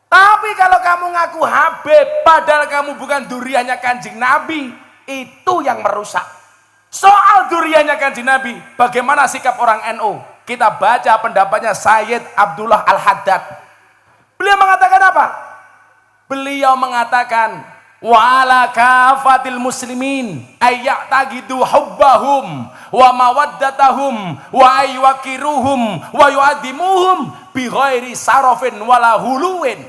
Tapi kalau kamu ngaku Habib, padahal kamu bukan duriannya Kanjeng Nabi, itu yang merusak. Soal duriannya Kanjeng Nabi, bagaimana sikap orang NU? Kita baca pendapatnya Sayyid Abdullah Al-Haddad. Beliau mengatakan apa? Beliau mengatakan, wa ala kafatil muslimin ayya'taqidu hubbahum wa mawaddatahum wa aywakiruhum wa yu'addimuhum bi ghairi sarafin wala huluwin.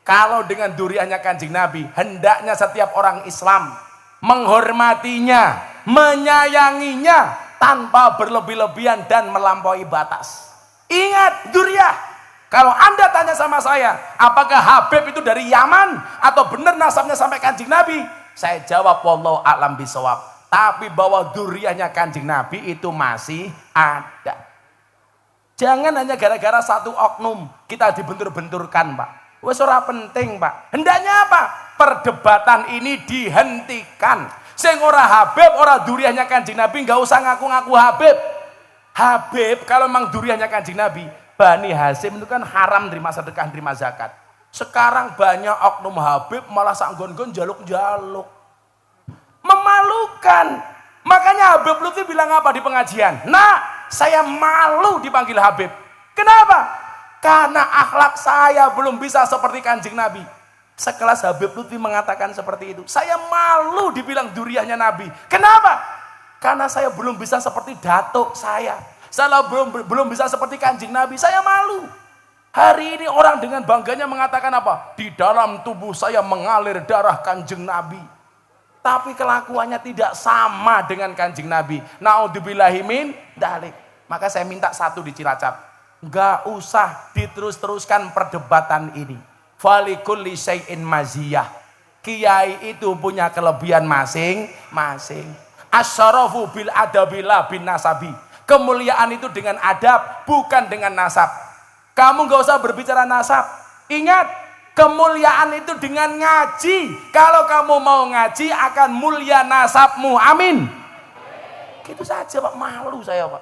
Kalau dengan duriannya Kanjeng Nabi, hendaknya setiap orang Islam menghormatinya, menyayanginya tanpa berlebih-lebihan dan melampaui batas. Ingat duriah. Kalau Anda tanya sama saya, apakah Habib itu dari Yaman atau benar nasabnya sampai Kanjeng Nabi? Saya jawab wallahu a'lam bishawab. Tapi bahwa duriannya Kanjeng Nabi itu masih ada. Jangan hanya gara-gara satu oknum kita dibentur-benturkan, Pak. Wes ora penting, Pak. Hendaknya apa? Perdebatan ini dihentikan. Sing ora Habib, ora duriannya Kanjeng Nabi, enggak usah ngaku-ngaku Habib. Habib kalau memang duriannya Kanjeng Nabi, Bani Hasyim itu kan haram terima sedekah, terima zakat. Sekarang banyak oknum Habib malah sanggon-gon jaluk-jaluk. Memalukan. Makanya Habib Lutfi bilang apa di pengajian? Nah, saya malu dipanggil Habib. Kenapa? Karena akhlak saya belum bisa seperti Kanjeng Nabi. Sekelas Habib Lutfi mengatakan seperti itu. Saya malu dibilang duriannya Nabi. Kenapa? Karena saya belum bisa seperti datuk saya. Saya belum bisa seperti Kanjeng Nabi, saya malu. Hari ini orang dengan bangganya mengatakan apa? Di dalam tubuh saya mengalir darah Kanjeng Nabi. Tapi kelakuannya tidak sama dengan Kanjeng Nabi. Naudzubillahi min dzalik. Maka saya minta satu di Cilacap. Enggak usah diterus-teruskan perdebatan ini. Falikulli syai'in maziyah. Kiai itu punya kelebihan masing-masing. Asyarafu bil adabillah bin nasabi. Kemuliaan itu dengan adab, bukan dengan nasab. Kamu gak usah berbicara nasab. Ingat, kemuliaan itu dengan ngaji. Kalau kamu mau ngaji, akan mulia nasabmu. Amin. Gitu saja, Pak. Malu saya, Pak.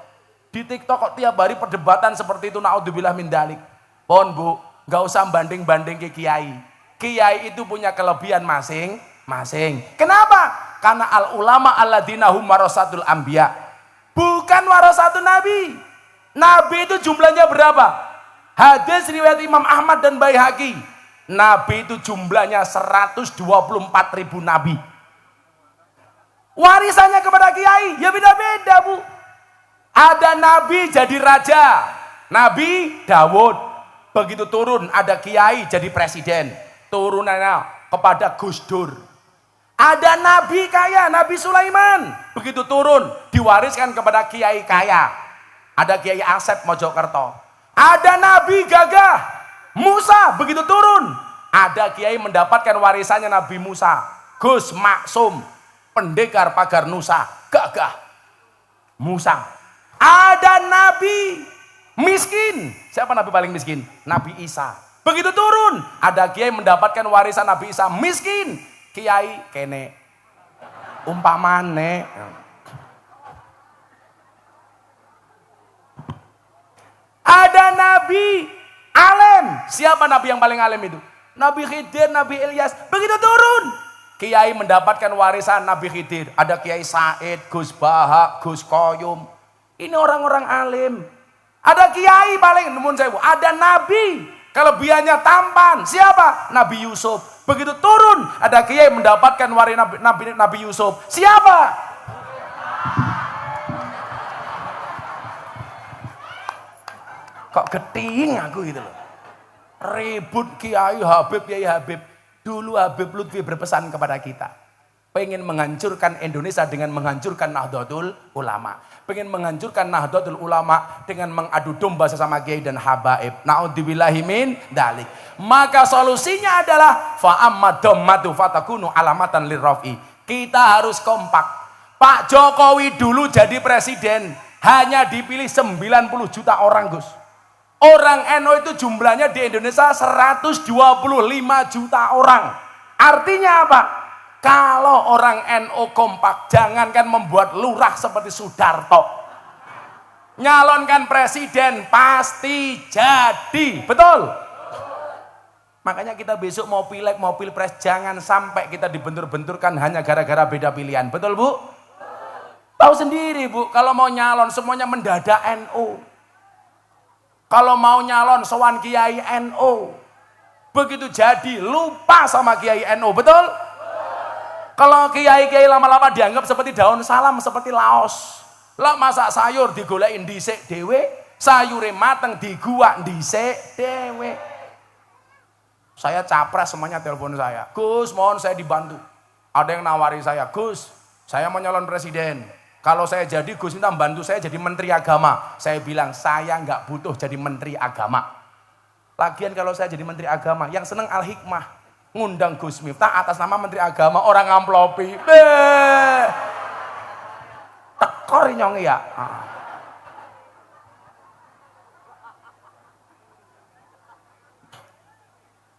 Di TikTok kok tiap hari perdebatan seperti itu. Naudzubillah min dzalik. Pohon, Bu, gak usah banding-banding ke kiai. Kiai itu punya kelebihan masing-masing. Kenapa? Karena al-ulama alladzina hum warasatul anbiya. Bukan warasatun Nabi. Nabi itu jumlahnya berapa? Hadis riwayat Imam Ahmad dan Baihaqi. Nabi itu jumlahnya 124.000 Nabi. Warisannya kepada kiai, ya beda-beda, Bu. Ada Nabi jadi raja. Nabi Dawud. Begitu turun, ada kiai jadi presiden. Turunannya kepada Gus Dur. Ada nabi kaya, Nabi Sulaiman. Begitu turun, diwariskan kepada kiai kaya. Ada Kiai Asep Mojokerto. Ada nabi gagah, Musa. Begitu turun, ada kiai mendapatkan warisannya Nabi Musa, Gus Maksum. pendekar pagar Nusa, gagah, musang. Ada nabi miskin. Siapa nabi paling miskin? Nabi Isa. Begitu turun, ada kiai mendapatkan warisan Nabi Isa, miskin. Kiai kene umpamane. Ada nabi alim. Siapa nabi yang paling alim itu? Nabi Khidir, Nabi Ilyas. Begitu turun, kiai mendapatkan warisan Nabi Khidir. Ada Kiai Said, Gus Bahak, Gus Koyum. Ini orang-orang alim. Ada kiai paling nemun saya, ada nabi kelebihannya tampan. Siapa? Nabi Yusuf. Begitu turun, ada kiai mendapatkan warisan Nabi Yusuf. Siapa? Kok geting aku gitu loh. Ribut Kiai Habib. Dulu Habib Lutfi berpesan kepada kita. Pengen menghancurkan Indonesia dengan menghancurkan Nahdlatul Ulama. Pengen menghancurkan Nahdlatul Ulama dengan mengadu domba sesama kiai dan habaib. Na'udzubillahi min dalik. Maka solusinya adalah fa'amma dhammatu fatakunu alamatan lirrafi. Kita harus kompak. Pak Jokowi dulu jadi presiden hanya dipilih 90 juta orang, Gus. Orang NU itu jumlahnya di Indonesia 125 juta orang. Artinya apa? Kalau orang NU kompak, jangankan membuat lurah seperti Sudarto. Nyalonkan presiden pasti jadi. Betul? Makanya kita besok mau pileg, mau pilpres, jangan sampai kita dibentur-benturkan hanya gara-gara beda pilihan. Betul, Bu? Tahu sendiri, Bu, kalau mau nyalon semuanya mendadak NU. Kalau mau nyalon sowan Kiai NU, begitu jadi lupa sama Kiai NU, betul? Kalau kiai-kiai lama-lama dianggap seperti daun salam, seperti laos. Lah masak sayur digolekin dhisik dhewe, sayure mateng diguak dhisik dhewe. Saya capres semuanya telepon saya. Gus, mohon saya dibantu. Ada yang nawari saya, Gus, saya mau nyalon presiden. Kalau saya jadi, Gus minta bantu saya jadi menteri agama. Saya bilang, saya nggak butuh jadi menteri agama. Lagian kalau saya jadi menteri agama, yang seneng Al-Hikmah. Ngundang Gus Miftah atas nama menteri agama, orang amplopi. Tekor nyong ya.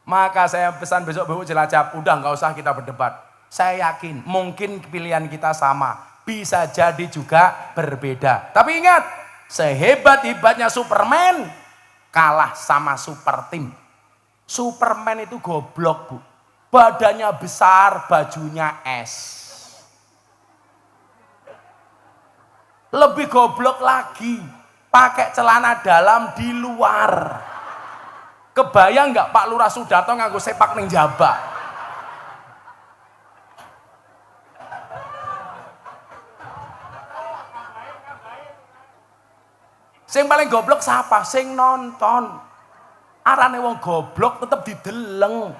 Maka saya pesan besok Bu Cilacap, udah nggak usah kita berdebat. Saya yakin, mungkin pilihan kita sama. Bisa jadi juga berbeda. Tapi ingat, sehebat-hebatnya Superman kalah sama super team. Superman itu goblok, Bu. Badannya besar, bajunya es. Lebih goblok lagi, pakai celana dalam di luar. Kebayang nggak Pak Lurah Sudarto nganggo sepak ning jaba? Sing paling goblok siapa? Sing nonton. Arane wong goblok tetep dideleng.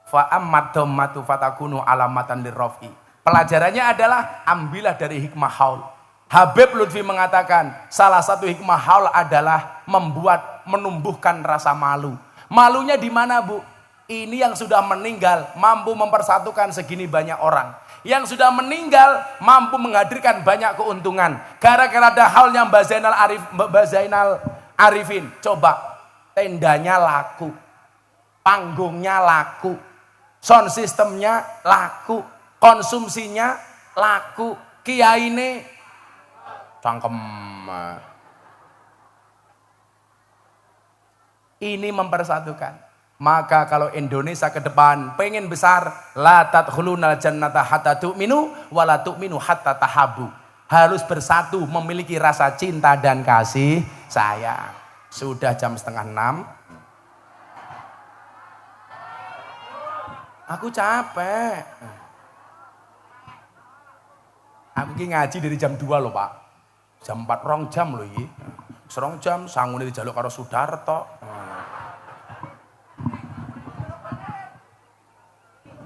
Fa ammat dhammatu fatakunu alamatan lirrafi. Pelajarannya adalah ambillah dari hikmah haul. Habib Lutfi mengatakan salah satu hikmah haul adalah menumbuhkan rasa malu. Malunya di mana, Bu? Ini yang sudah meninggal mampu mempersatukan segini banyak orang. Yang sudah meninggal mampu menghadirkan banyak keuntungan. Gara-gara ada halnya Mbak Zainal Arifin. Coba, tendanya laku, panggungnya laku, sound systemnya laku, konsumsinya laku, kiai ini cangkem. Ini mempersatukan. Maka kalau Indonesia ke depan pengen besar, la tadkhulunal jannata hatta tu'minu wa la tu'minu hatta tahabu. Harus bersatu, memiliki rasa cinta dan kasih sayang. Sudah jam 5:30. Aku capek. Aku ki ngaji dari jam 2 loh, Pak. Jam 4 rong jam loh iki. Serong jam sangune dijaluk karo Sudarto.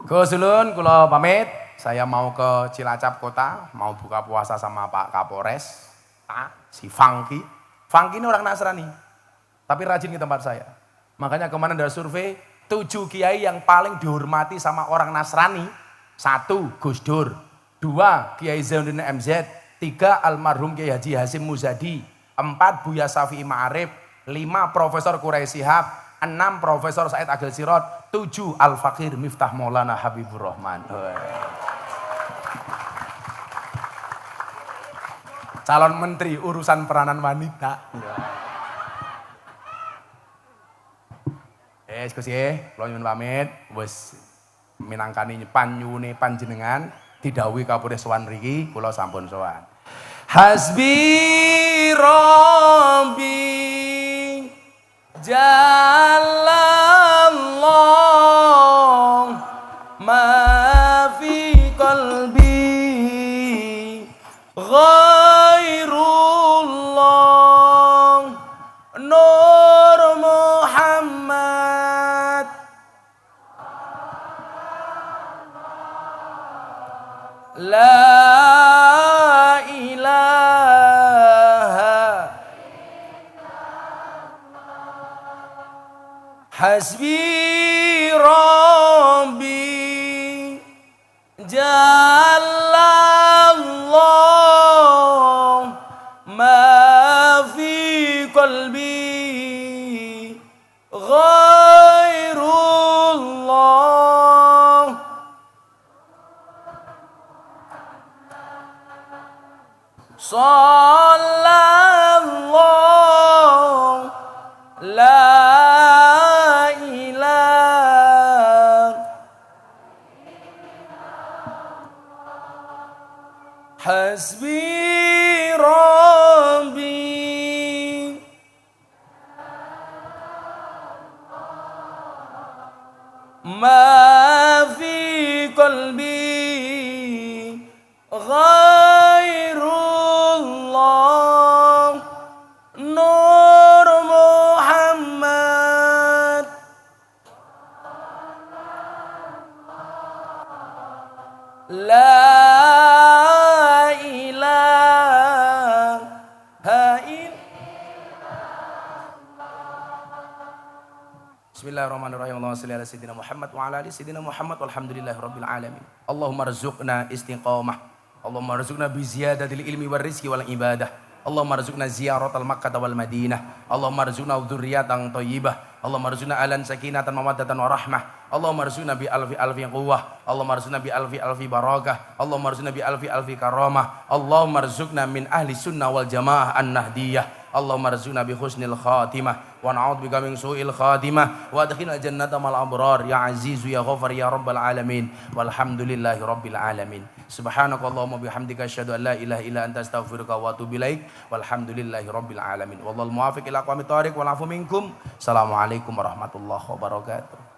Gus Ulun, kula pamit. Saya mau ke Cilacap kota, mau buka puasa sama Pak Kapolres, si Funky. Funky ini orang Nasrani, tapi rajin ke tempat saya. Makanya kemarin ada survei, 7 kiai yang paling dihormati sama orang Nasrani, 1. Gus Dur. 2. Kiai Zainuddin MZ. 3. Almarhum Kiai Haji Hasyim Muzadi. 4. Buya Syafi'i Ma'arif. 5. Profesor Quraisy Shihab. 6. Profesor Said Agil Sirot. 7. Al-Fakir Miftah Maulana Habibur Rahman. Calon menteri urusan peranan wanita. Gus kula nyuwun pamit, wis minangkani panyuwune panjenengan didhawuhi kapurih sowan mriki, kula sampun sowan. Hasbi Rabbi Jalallah ma fi qalbi ghairullah Nur Muhammad La ilaha Hasbi Rabbi Jalallah ma fi qalbi ghairullah Sallallahu la ilaha Hasbi Rabbi ma fi qalbi ghairullah Nur Muhammad La Bismillahirrahmanirrahim. Allahumma shalli ala sayyidina Muhammad wa ala ali sayyidina Muhammad walhamdulillahi rabbil alamin. Allahumma rzuqna istiqamah. Allahumma rzuqna bi ziyadatil ilmi war rizqi wal ibadah. Allahumma rzuqna ziyaratal Makkah wal Madinah. Allahumma rzuqna dzurriyyatan thayyibah. Allahumma rzuqna alan sakinatan mawaddatan wa rahmah. Allahumma rzuqna bi alfi quwwah. Allahumma rzuqna bi alfi barakah. Allahumma rzuqna bi alfi karamah. Allahumma rzuqna min ahli sunnah wal jamaah an-nahdiyah. Allahumma rzuqna bi husnil khatimah wa na'udzubika min su'il khatimah wa adkhilna jannata mal abrar ya azizu ya ghafar ya rabbal alamin walhamdulillahi rabbil alamin. Subhanakallahumma bihamdika asyhadu an la ilaha illa anta astaghfiruka wa atubu ilaik walhamdulillahi rabbil alamin. Wallahul muwaffiq ila aqwamit thoriq wal afu minkum. Assalamualaikum warahmatullahi wabarakatuh.